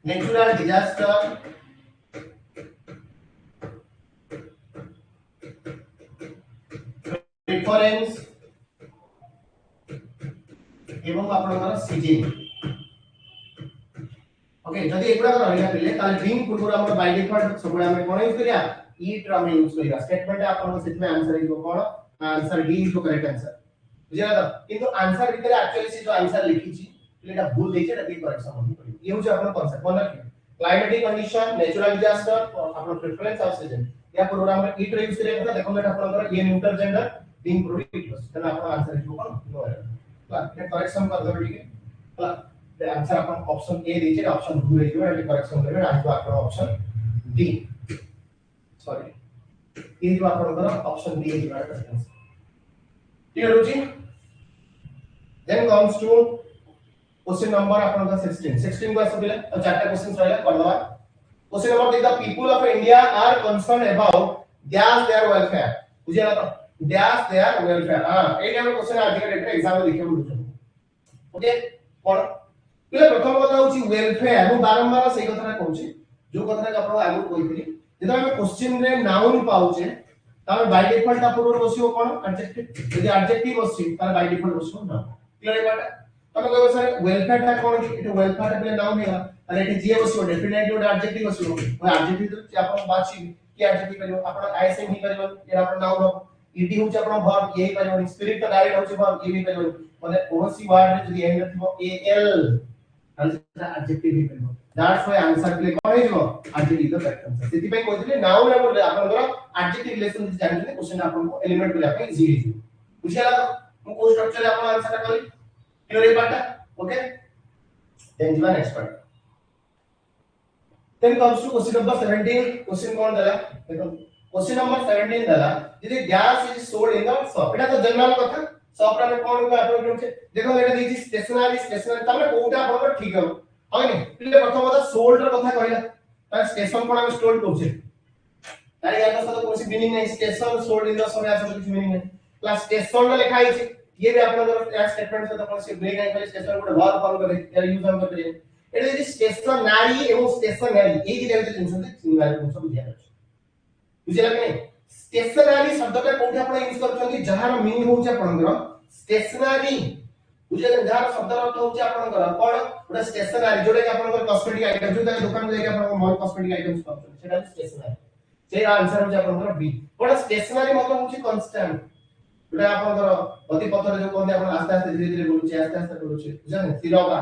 natural disaster preference एवं आपनकर सीजन ओके जदी एगुडा रहइला पिले ताले बीइंग पूर्व हमर बाय डिफॉल्ट सबले हम कोन यूज करिया ईट रा में यूज करिया स्टेटमेंट आपन सेट में answer is cone answer D is the correct answer बुझिया तो किंतु आंसर भीतर एक्चुअली से जो आंसर लिखी छी एटा भूल देछे एटा के करेक्शन होनी पड़ी ये होछ आपन कांसेप्ट मन रखियो क्लाइमेटिक कंडीशन नेचुरल डिजास्टर आपन प्रेफरेंस ऑफ सीजन या प्रोग्राम में ईट रा यूज करिया तो देखो एटा आपन ये न्यूट्रल जेंडर बीइंग पूर्व इट वाज तने आपन आंसर इज कोन नो एरर करेक्शन कर दो ठीक है the answer अपन ऑप्शन ए दीजिए ऑप्शन बी दीजिए एंड करेक्शन करेंगे आंसर आपका ऑप्शन डी सॉरी ये जो आपन करो option B is right answer clear हो जी then comes to question number आपन का 16 को सब तो चारटा क्वेश्चन रहला कर दवा question number the people of India are concern about their welfare बुझिया तो देयर वेलफेयर हां ए टाइम क्वेश्चन आज के डेट एग्जाम में लिखे बोलछन ओके कोन पहले प्रथम कथा होची वेलफेयर मु बारंबार सही कथा कहूची जो कथा आपन आगु कहितली जेता हम क्वेश्चन रे नाउन पाउचे तार बाय डिफॉल्ट आपन बसियो कोन एडजेक्टिव यदि एडजेक्टिव बसि तार बाय डिफॉल्ट बसियो ना क्लियर बाटा तमे कहबो सर वेलफेयर ता कोन कि एटा वेलफेयर पहले नाउन हेला अरे एटा जे बसियो डेफिनेटली ओटा एडजेक्टिव बसियो ओ एडजेक्टिव तो आपन बाछि कि एडजेक्टिव करियो आपन आईएसएम ही करियो या आपन नाउन हो ईडी होची आपन वर्ब यही करियो स्पिरिट तो डायरेक्ट होची वर्ब ये भी करियो माने ओसी वर्ड रे जदी एंड थिबो एल आंसर एडजेक्टिव ही करियो दैट्स व्हाई आंसर प्ले कोन हेजो एडजेक्टिव द करेक्ट आंसर सेति पई कहथिले नाउन हमर आपनकर एडजेक्टिव रिलेशन जे जानिले क्वेश्चन आपन को एलिमेंट करिया पई इजी हेजो बुझियाला तो मु को स्ट्रक्चर आपन आंसर ता करी क्लियर हे बाटा ओके देन जीवा next part then comes to question number 17 question कोन दला देखो क्वेश्चन नंबर 17 दला यदि gas is stored in the shop एटा तो जनरल कथा शॉप रे कोन का आपन के देखो एटा देजी स्टेशनरी तमे कोटा आपन ठीक हो हय नि पिले प्रथम कथा सोल्ड र कथा कहला ता स्टेशन कोन हम स्टोर करछे तारे या तो कोनसी मीनिंग नहीं station sold in the shop या कुछ मीनिंग नहीं प्लस स्टेशन रे लिखा है ये भी आपन या स्टेटमेंट से तो कोनसी ब्रेक नहीं करे स्टेशन को वर्ब फॉलो करे या यूज हम करते हैं एटा यदि स्टेशनरी एवं स्टेशनरी ए कि लेवल टेंशन से सिंगुलर को सब ध्यान रखो बुझिला कि नहीं स्टेशनरी शब्द का कोठी आपण यूज करछन जहार मीनिंग होचे आपनकर स्टेशनरी बुझिला जहार शब्द अर्थ होचे आपनकर कोन ओटा स्टेशनरी जोडे कि आपनकर कॉस्मेटिक आइटम जो दुकान में जाके आपन मॉल कॉस्मेटिक आइटम्स करछन सेटा स्टेशनरी से आंसर हो आपनकर बी बट स्टेशनरी मतलब होची कांस्टेंट जोटा आपनकर गति पथर जो कोन आपन आस्ते आस्ते धीरे धीरे बोलुची आस्ते आस्ते बोलुची बुझाने सिरोगा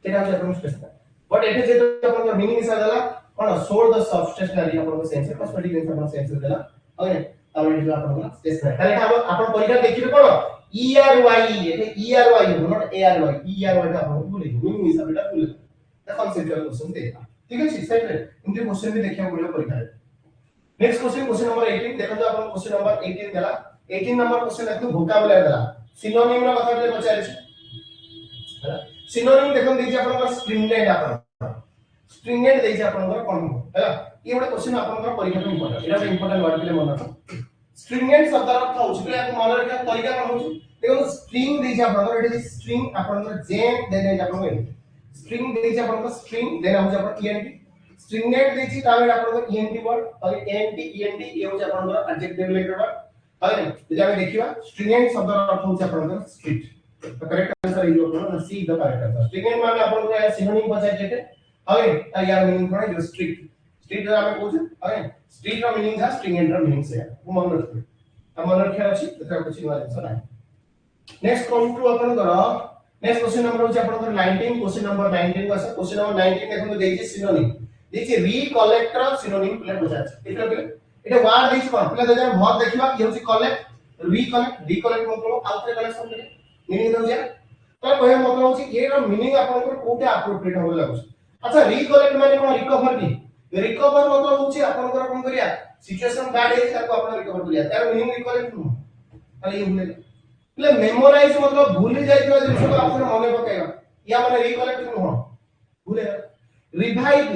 सेटा होची आपन स्टेशनरी बट एठे जे आपनकर मीनिंग हिसाब देला कोन सोल्ड द सबस्टेशनरी आपनकर सेंस कॉस्मेटिक सेंस आपन सेंस देला ओके ताबे एठे आपनकर स्टेशनरी ताले आपन परीक्षा देखिबे कोन ERY एठे ERY not ARY ERY टा आपन भूले मीनिंग हिसाब एटा भूले द कॉन्सेप्चुअल क्वेश्चन दे ठीक अछि सेट रे इनके क्वेश्चन भी देखिया मिलो परीक्षा रे नेक्स्ट क्वेश्चन नंबर 18 देखो तो आपन क्वेश्चन नंबर 18 देला 18 नंबर क्वेश्चन देखो वोकैबुलरी देला सिनोनिम रा कथा जे पचारि छै हैला सिनोनिम देखो देछि आपन स्ट्रिंगनेट आपन स्ट्रिंगनेट देछि आपन कोन हैला ये बडे क्वेश्चन आपन परीक्षा में इंपोर्टेंट एटा इंपोर्टेंट वर्ड के मन रखो स्ट्रिंगनेट शब्द अर्थ होछि कि आपन मन रखा तरीका कोन होछि देखो स्ट्रिंग देछि आपन एटा स्ट्रिंग आपन जेन देने आपन स्ट्रिंग देछि आपन स्ट्रिंग देना होछि आपन ENT स्ट्रिंगनेट देछि ताबे आपन ENT वर्ड और ENT ये होछि आपन एडजेक्टिव रिलेटेड वर्ड है यदि हम देखिबा स्ट्रिंगनेट शब्द अर्थ होछि आपन स्ट्रिक्ट तो करेक्ट आंसर इज आपन सी द करेक्ट आंसर स्ट्रिंगनेट माने आपन सिनोनिम पचाइ जेते है यार मीनिंग कोन जो स्ट्रिक्ट स्ट्रिक्ट हम कहू है स्ट्रिक्ट रा मीनिंग है स्ट्रिंगनेट रा मीनिंग से वो मन रखिबे हम मन रखिया अछि तकर कुछ आंसर है नेक्स्ट कम टू आपन नेक्स्ट क्वेश्चन नंबर होछि आपन 19 क्वेश्चन नंबर 19 को आसा क्वेश्चन नंबर 19 देखो देछि सिनोनिम देछि रिकलेक्टर सिनोनिम प्ले बुझाछ एटा वर्ड देछि कोन प्ले देजा वर्ड देखिबा कि होछि कलेक्ट रिकलेक्ट मतलब आउटरे कलेक्शन करे मीनिंग दउ जे तो कहै मतलब होछि ए रो मीनिंग आपन को कोटा एप्रोप्रिएट हो लागछ अच्छा रिकलेक्ट माने कोन रिकवर की रिकवर मतलब होछि आपन को कोन करिया सिचुएशन बैड है ताको आपन रिकवर करिया तार मीनिंग रिकलेक्ट नु खाली ये भूले એટલે મેમોરાઇઝ मतलब ભૂલી ଯାଇଥିବା ଜିନିଷକୁ ଆପଣ ମନେ ପକେଇବା ୟା ମାନେ ରିକଲେକ୍ଟ ନୁହଁ ଭୁଲେ ରିଭାଇଭ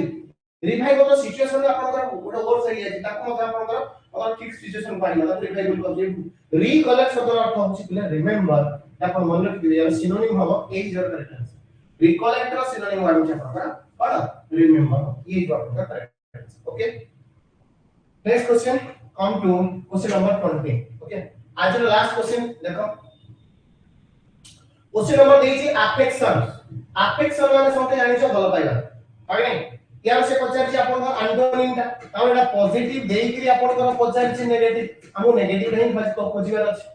मतलब सिचुएशन रे आपनकर गोटे वर्ड सही अछि ताको मतलब आपनकर अगर ठीक सिचुएशन पाइला त रिवाइवल कर रिकलेक्ट शब्द अर्थ होछि कि रिमेंबर आपण मन रखिबे या सिनोनिम हबो A is your correct answer recollect रो सिनोनिम वर्ड होछि आपनकर पण रिमेंबर ये इज आपनकर correct answer okay next question come to question number 20 okay आज रो लास्ट क्वेश्चन देखो क्वेश्चन नंबर देछि अफेक्शन माने समते जानि छ भलो पाइबा है नै यार से पचार छी आपन एंटोनिम ता ताउ एटा पॉजिटिव देई करी आपन को पचार छी नेगेटिव हमो नेगेटिव नहीं बस को खोजिबार अछि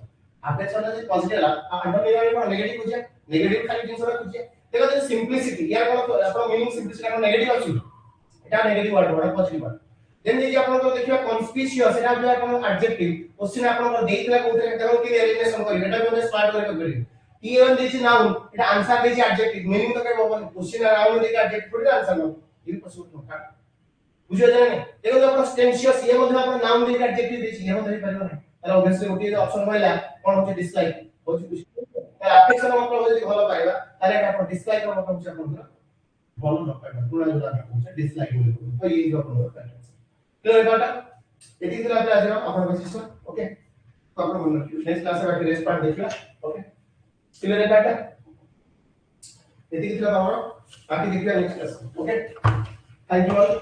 अफेक्शन जे पॉजिटिव ला एंटोनिम रे नेगेटिव खोजिया नेगेटिव खाली जिंस रा खोजिया देखो जे सिंपलिसिटी यार को आपन मीनिंग सिंपलिसिटी का नेगेटिव अछि एटा नेगेटिव वर्ड बडा पॉजिटिव वर्ड देन जे आपन को देखिबा कॉन्स्पिशियस एटा जो आपन एडजेक्टिव क्वेश्चन आपन को देइतला कोथरे देखो कि एलिमिनेशन करी एटा भी स्टार्ट करे करी टीएन देछि नाउन एटा आंसर देछि एडजेक्टिव मीनिंग तो के बोलन क्वेश्चन नाउन देछि एडजेक्टिव पड़े आंसर नो ये प्रश्न नका बुझियो जाने देखो जो अपन स्टेंशियस ये मतलब अपन नाउन देछि एडजेक्टिव देछि ये मतलब परिबो नै तार ऑब्वियसली ओटी ऑप्शन पाइला कोन होछि डिसलाइक होछि कुछ तार अफेक्शन मतलब जदी भलो पाइबा तारे एटा अपन डिसलाइक रो मतलब होछि अपन भलो न पाइबा पूरा जो होछि डिसलाइक बोली तो ये जो अपन करेक्ट क्लियर बाटा एटी दिला पे आज अपन क्वेश्चन ओके तो अपन मन रखियो नेक्स्ट क्लास में रेस्ट पार्ट देखला ओके क्लियर है बेटा एती कितना बाकी देखिए next class okay thank you all